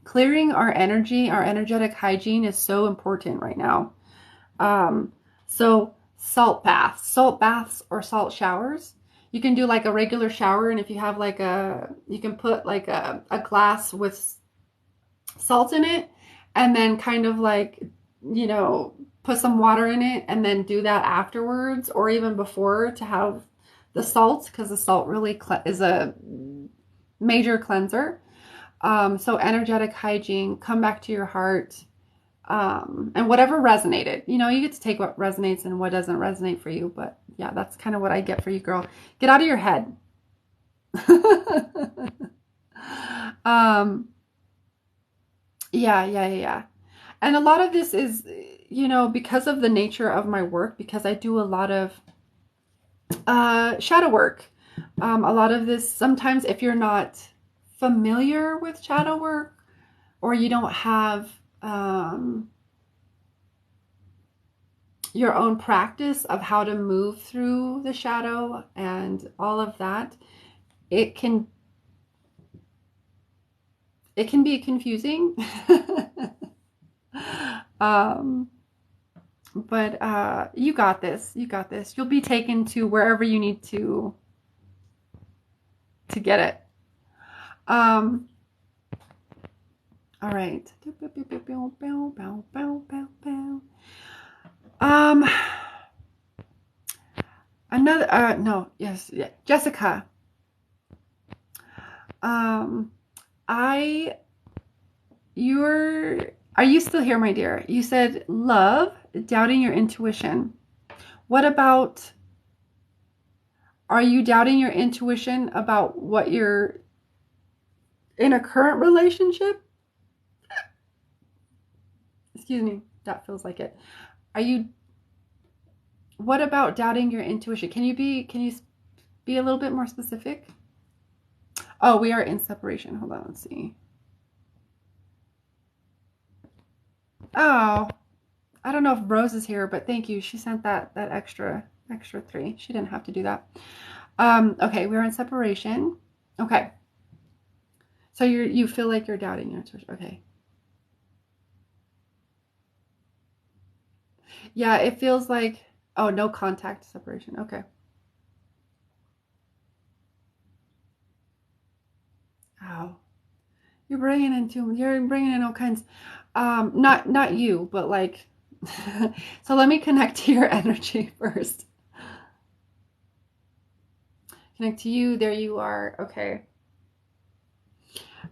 clearing our energy, our energetic hygiene is so important right now. So salt baths or salt showers. You can do like a regular shower, and if you have like you can put like a glass with salt in it, and then kind of like, you know, put some water in it and then do that afterwards or even before to have the salt, because the salt really is a major cleanser. So energetic hygiene, come back to your heart, and whatever resonated. You know, you get to take what resonates and what doesn't resonate for you. But yeah, that's kind of what I get for you, girl. Get out of your head. um, yeah. And a lot of this is, you know, because of the nature of my work, because I do a lot of shadow work. A lot of this, sometimes if you're not familiar with shadow work, or you don't have your own practice of how to move through the shadow and all of that, it can be confusing. um, but you got this. You got this. You'll be taken to wherever you need to get it. All right. Um, another no, yes, yeah. Jessica. Um, I you're Are you still here, my dear? You said love, doubting your intuition. What about, are you doubting your intuition about what you're in a current relationship? Excuse me, that feels like it. Are you, what about doubting your intuition? Can you be a little bit more specific? Oh, we are in separation. Hold on, let's see. Oh, I don't know if Rose is here, but thank you. She sent that extra 3. She didn't have to do that. Okay, we're in separation. Okay. So you feel like you're doubting your intuition. Okay. Yeah, it feels like, oh, no contact separation. Okay. Oh, you're bringing in all kinds. Not you, but like, so let me connect to your energy first. Connect to you. There you are. Okay.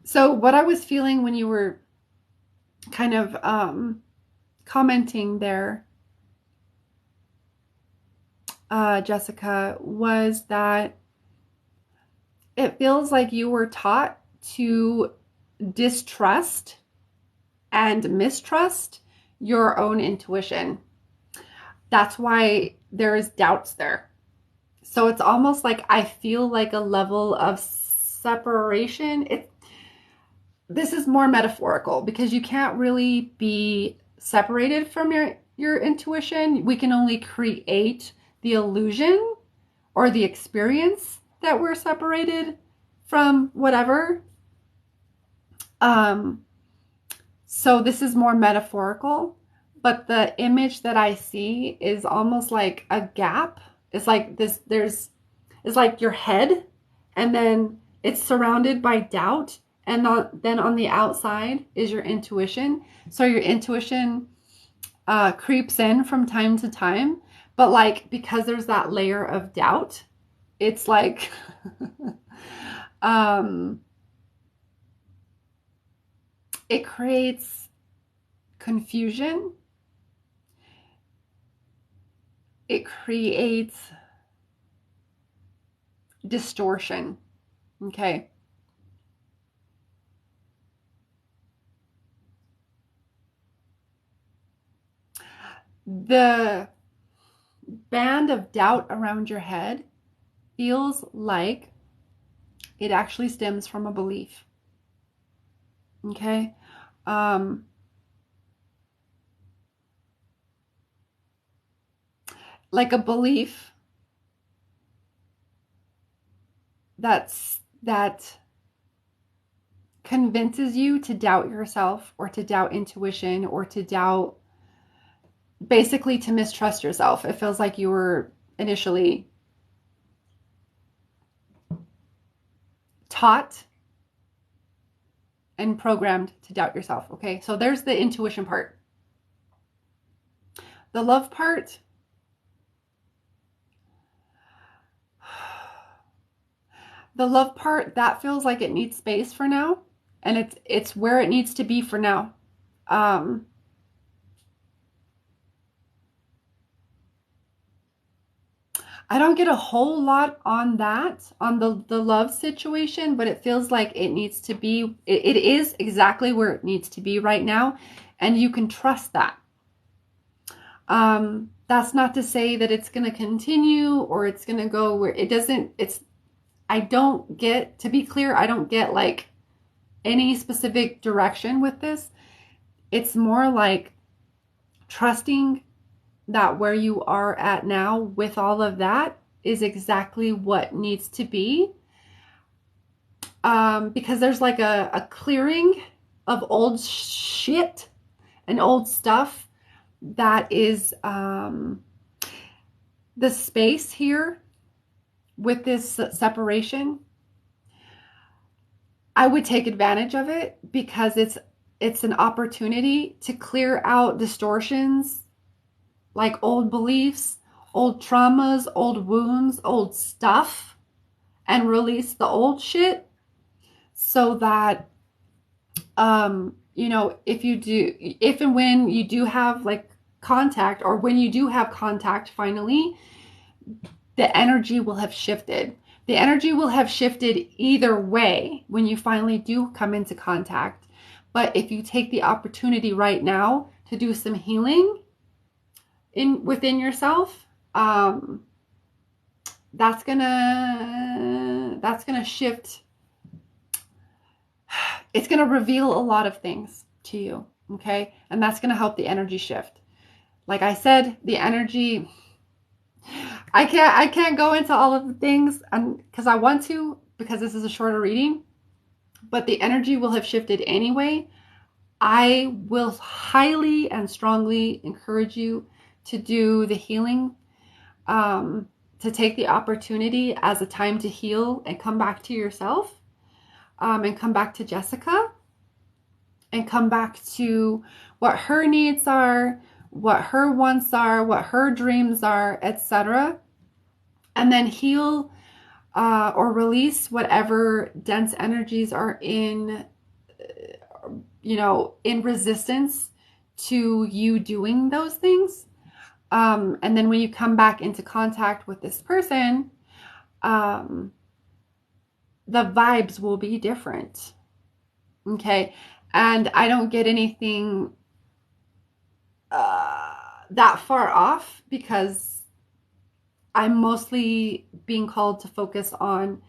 So what I was feeling when you were kind of commenting there, Jessica, was that it feels like you were taught to distrust and mistrust your own intuition. That's why there's doubts there. So it's almost like I feel like a level of separation. This is more metaphorical because you can't really be separated from your intuition. We can only create the illusion or the experience that we're separated from whatever. So this is more metaphorical, but the image that I see is almost like a gap. It's like this, it's like your head, and then it's surrounded by doubt, and then on the outside is your intuition. So your intuition creeps in from time to time, but like, because there's that layer of doubt, it's like um it creates confusion. It creates distortion. Okay. The band of doubt around your head feels like it actually stems from a belief. Okay. Um, like a belief that convinces you to doubt yourself, or to doubt intuition, or to doubt, basically to mistrust yourself. It feels like you were initially taught and programmed to doubt yourself. Okay, so there's the intuition part. The love part, that feels like it needs space for now, and it's where it needs to be for now. I don't get a whole lot on that, on the love situation, but it feels like it needs to be, it is exactly where it needs to be right now, and you can trust that. That's not to say that it's going to continue or it's going to go where it doesn't. I don't get, to be clear, I don't get like any specific direction with this. It's more like trusting that where you are at now with all of that is exactly what needs to be. Because there's like a clearing of old shit and old stuff that is the space here with this separation. I would take advantage of it because it's an opportunity to clear out distortions like old beliefs, old traumas, old wounds, old stuff, and release the old shit so that if and when you do have like contact, or when you do have contact finally, the energy will have shifted. The energy will have shifted either way when you finally do come into contact. But if you take the opportunity right now to do some healing within yourself, that's gonna shift. It's gonna reveal a lot of things to you, okay? And that's gonna help the energy shift. Like I said, the energy, I can't go into all of the things because I want to, because this is a shorter reading, but the energy will have shifted anyway. I will highly and strongly encourage you to do the healing, to take the opportunity as a time to heal and come back to yourself, and come back to Jessica, and come back to what her needs are, what her wants are, what her dreams are, etc. And then heal or release whatever dense energies are in resistance to you doing those things. And then when you come back into contact with this person, the vibes will be different. Okay. And I don't get anything that far off because I'm mostly being called to focus on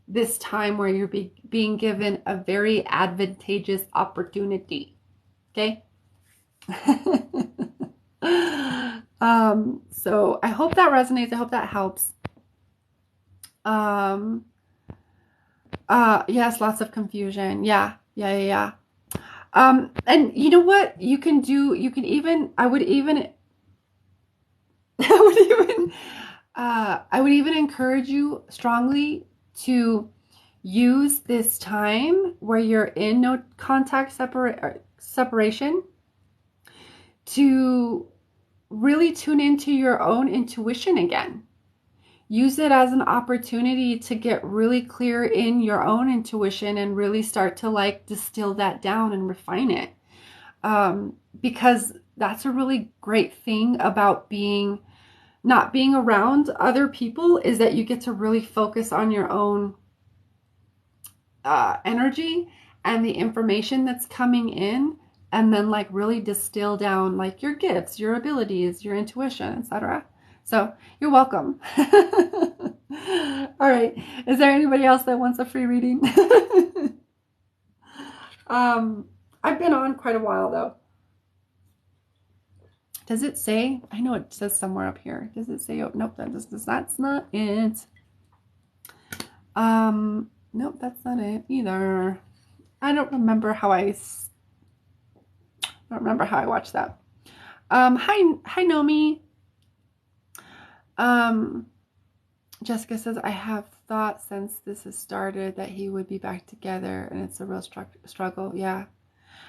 this time where you're being given a very advantageous opportunity. Okay. So I hope that resonates. I hope that helps. Yes, lots of confusion. Yeah. And you know what you can do? I would even encourage you strongly to use this time where you're in no contact separation to really tune into your own intuition again. Use it as an opportunity to get really clear in your own intuition and really start to like distill that down and refine it. Because that's a really great thing about not being around other people, is that you get to really focus on your own energy and the information that's coming in, and then like really distill down like your gifts, your abilities, your intuition, etc. So you're welcome. All right. Is there anybody else that wants a free reading? I've been on quite a while though. Does it say? I know it says somewhere up here. Does it say? Oh, nope, that's not it. Nope, that's not it either. I don't remember how I watched that. Hi Nomi. Jessica says, I have thought since this has started that he would be back together, and it's a real struggle. Yeah,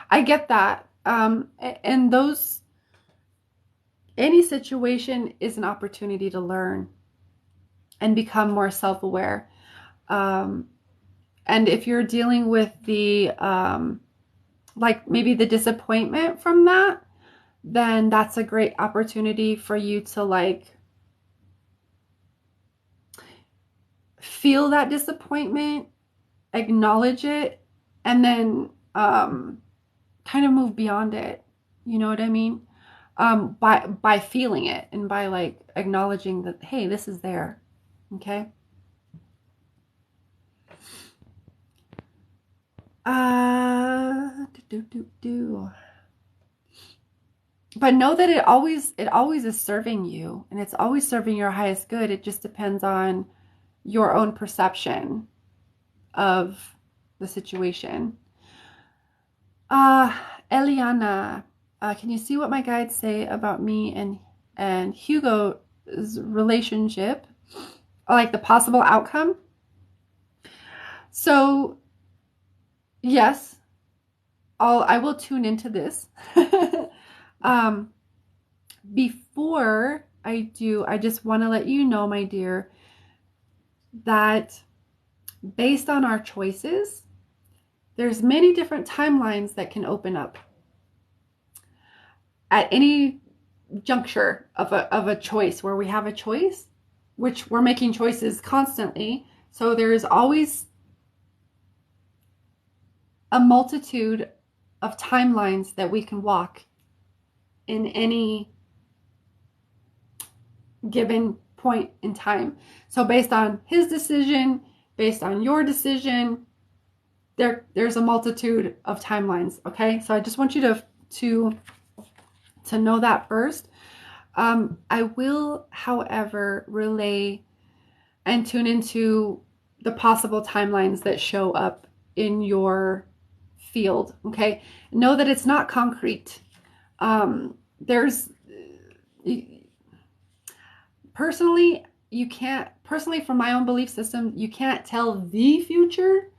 I get that. And those, any situation is an opportunity to learn and become more self-aware. Um, and if you're dealing with the, like maybe the disappointment from that, then that's a great opportunity for you to like feel that disappointment, acknowledge it, and then kind of move beyond it. You know what I mean? By feeling it and by like acknowledging that, hey, this is there. Okay. Do, do, do. But know that it always is serving you, and it's always serving your highest good. It just depends on your own perception of the situation. Uh, Eliana, can you see what my guides say about me and Hugo's relationship? Like the possible outcome? So, yes, I will tune into this. um, Before I do, I just want to let you know, my dear, that based on our choices, there's many different timelines that can open up at any juncture of a choice where we have a choice, which we're making choices constantly. So there's always a multitude of timelines that we can walk in any given point in time. So based on his decision, based on your decision, there's a multitude of timelines. Okay, so I just want you to know that first. I will, however, relay and tune into the possible timelines that show up in your field. Okay, know that it's not concrete. There's personally, you can't, personally, from my own belief system, you can't tell the future,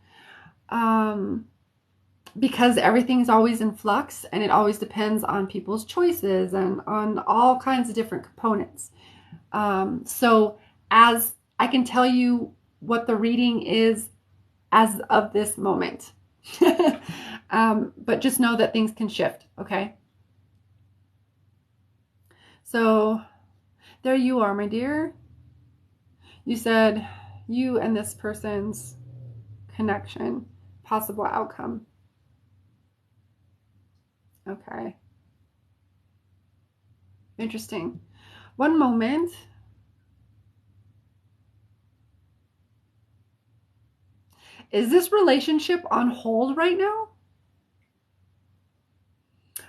because everything's always in flux, and it always depends on people's choices and on all kinds of different components. So as I can tell you what the reading is as of this moment, but just know that things can shift. Okay. So there you are, my dear. You said you and this person's connection, possible outcome. Okay. Interesting. One moment. Is this relationship on hold right now?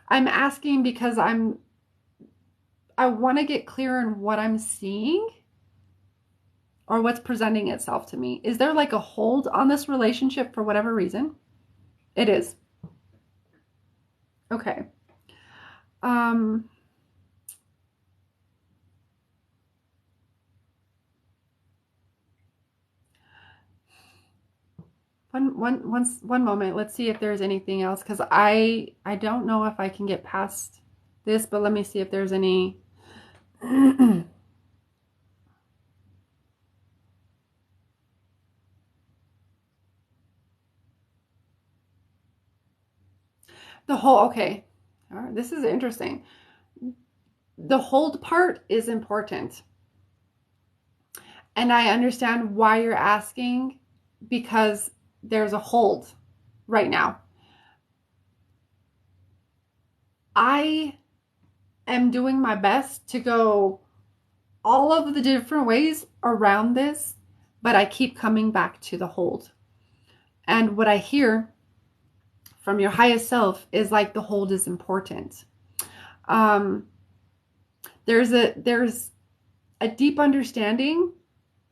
I'm asking because I want to get clear on what I'm seeing or what's presenting itself to me. Is there like a hold on this relationship for whatever reason? It is. Okay. Um one moment. Let's see if there's anything else, because I don't know if I can get past this, but let me see if there's any. The whole, okay. All right, this is interesting. The hold part is important. And I understand why you're asking, because there's a hold right now. I am doing my best to go all of the different ways around this, but I keep coming back to the hold. And what I hear from your highest self is like the hold is important. There's a deep understanding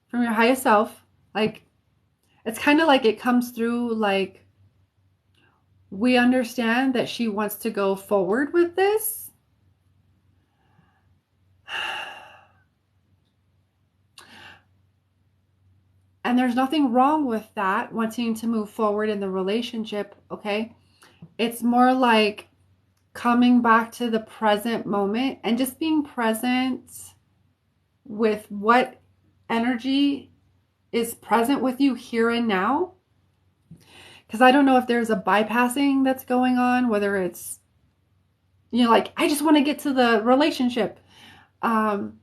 from your highest self. Like, it's kind of like it comes through like, we understand that she wants to go forward with this. And there's nothing wrong with that, wanting to move forward in the relationship, okay? It's more like coming back to the present moment and just being present with what energy is present with you here and now. Because I don't know if there's a bypassing that's going on, whether it's, like, I just want to get to the relationship. And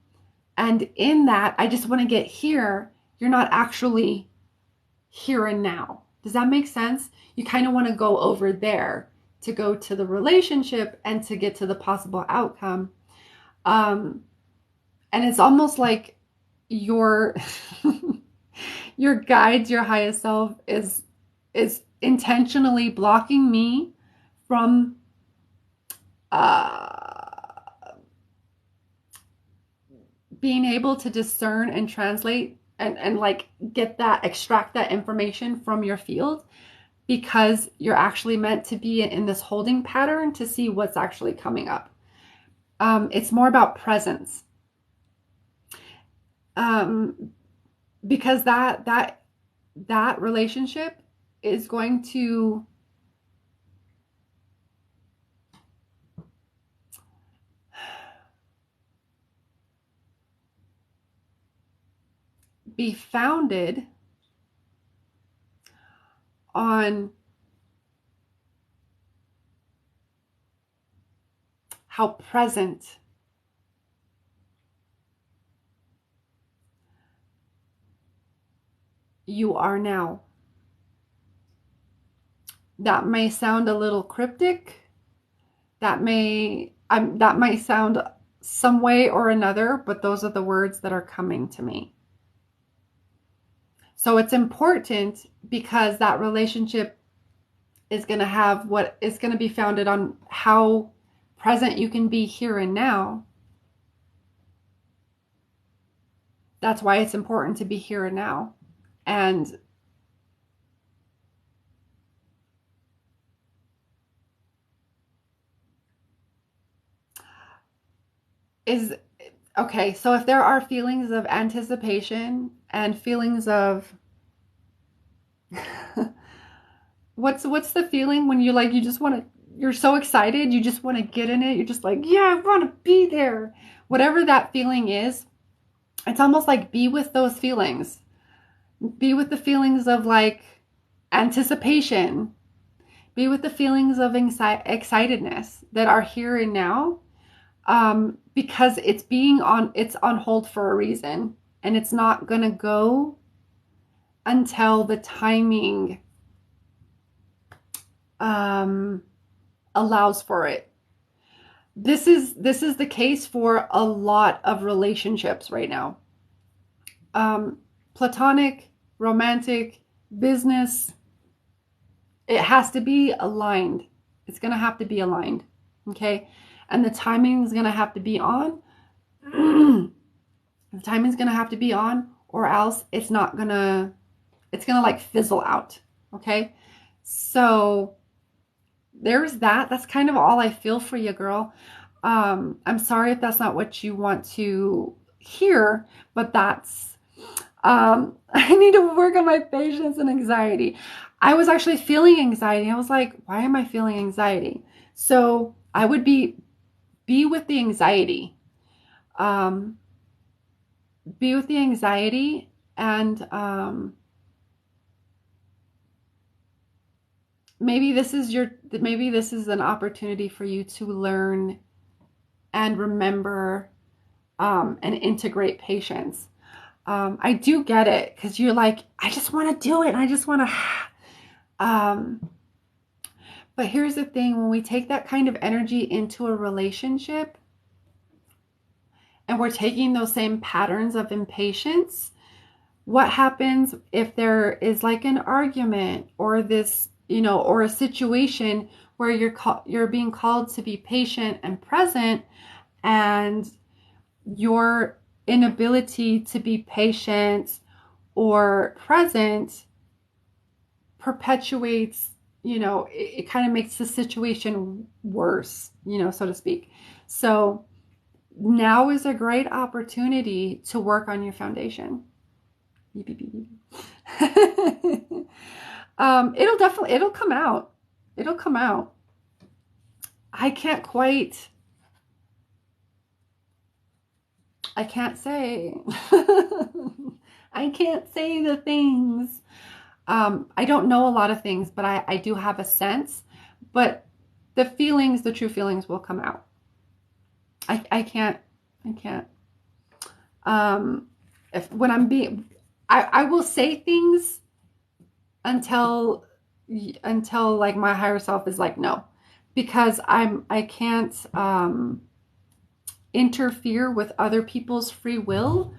in that, I just want to get here. You're not actually here and now. Does that make sense? You kind of want to go over there to go to the relationship and to get to the possible outcome. And it's almost like your your guides, your highest self is intentionally blocking me from being able to discern and translate and like extract that information from your field, because you're actually meant to be in this holding pattern to see what's actually coming up. It's more about presence. Because that relationship is going to be founded on how present you are now. That may sound a little cryptic. That might sound some way or another, but those are the words that are coming to me. So it's important, because that relationship is going to have what is going to be founded on how present you can be here and now. That's why it's important to be here and now. And okay, so if there are feelings of anticipation and feelings of what's the feeling when you just want to, you're so excited, you just want to get in it, you're just like, yeah, I want to be there. Whatever that feeling is, it's almost like be with those feelings. Be with the feelings of like anticipation. Be with the feelings of excitedness that are here and now. Because it's on hold for a reason, and it's not gonna go until the timing allows for it. This is the case for a lot of relationships right now. Platonic, romantic, business, it has to be aligned. It's gonna have to be aligned, okay? And the timing is gonna have to be on. The timing's gonna have to be on, or else it's gonna like fizzle out, okay? So there's that. That's kind of all I feel for you, girl. I'm sorry if that's not what you want to hear, but that's, I need to work on my patience and anxiety. I was actually feeling anxiety. I was like, why am I feeling anxiety? So I would be with the anxiety. Be with the anxiety, and maybe this is an opportunity for you to learn and remember and integrate patience. I do get it, because you're like, I just want to do it. I just want to. But here's the thing: when we take that kind of energy into a relationship, and we're taking those same patterns of impatience, what happens if there is like an argument or this, or a situation where you're being called to be patient and present, and your inability to be patient or present perpetuates, it kind of makes the situation worse, so to speak. So now is a great opportunity to work on your foundation. Beep, beep, beep, beep. It'll come out. It'll come out. I can't say. I can't say the things. I don't know a lot of things, but I do have a sense. But the true feelings will come out. I can't. If when I'm being, I will say things until like my higher self is like no, because I can't interfere with other people's free will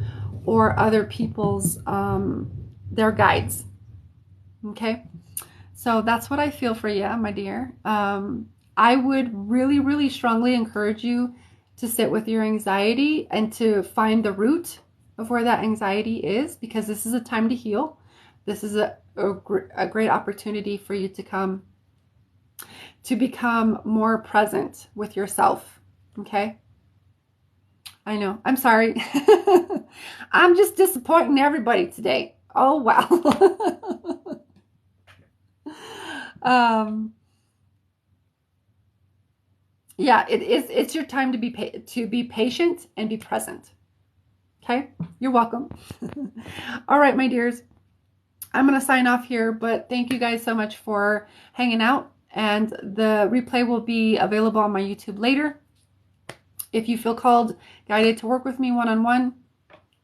or other people's their guides. Okay, so that's what I feel for you, my dear. I would really, really strongly encourage you to sit with your anxiety and to find the root of where that anxiety is, because this is a time to heal. This is a great opportunity for you to become more present with yourself. Okay? I know. I'm sorry. I'm just disappointing everybody today. Oh, wow. Yeah, it's your time to be patient and be present. Okay? You're welcome. All right, my dears. I'm going to sign off here, but thank you guys so much for hanging out, and the replay will be available on my YouTube later. If you feel called, guided to work with me one-on-one,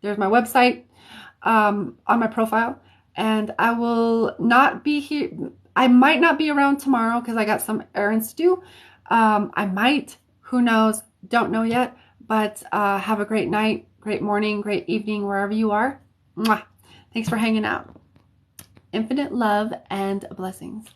there's my website on my profile, and I will not be here. I might not be around tomorrow because I got some errands to do. I might, who knows, don't know yet, but have a great night, great morning, great evening, wherever you are. Mwah. Thanks for hanging out. Infinite love and blessings.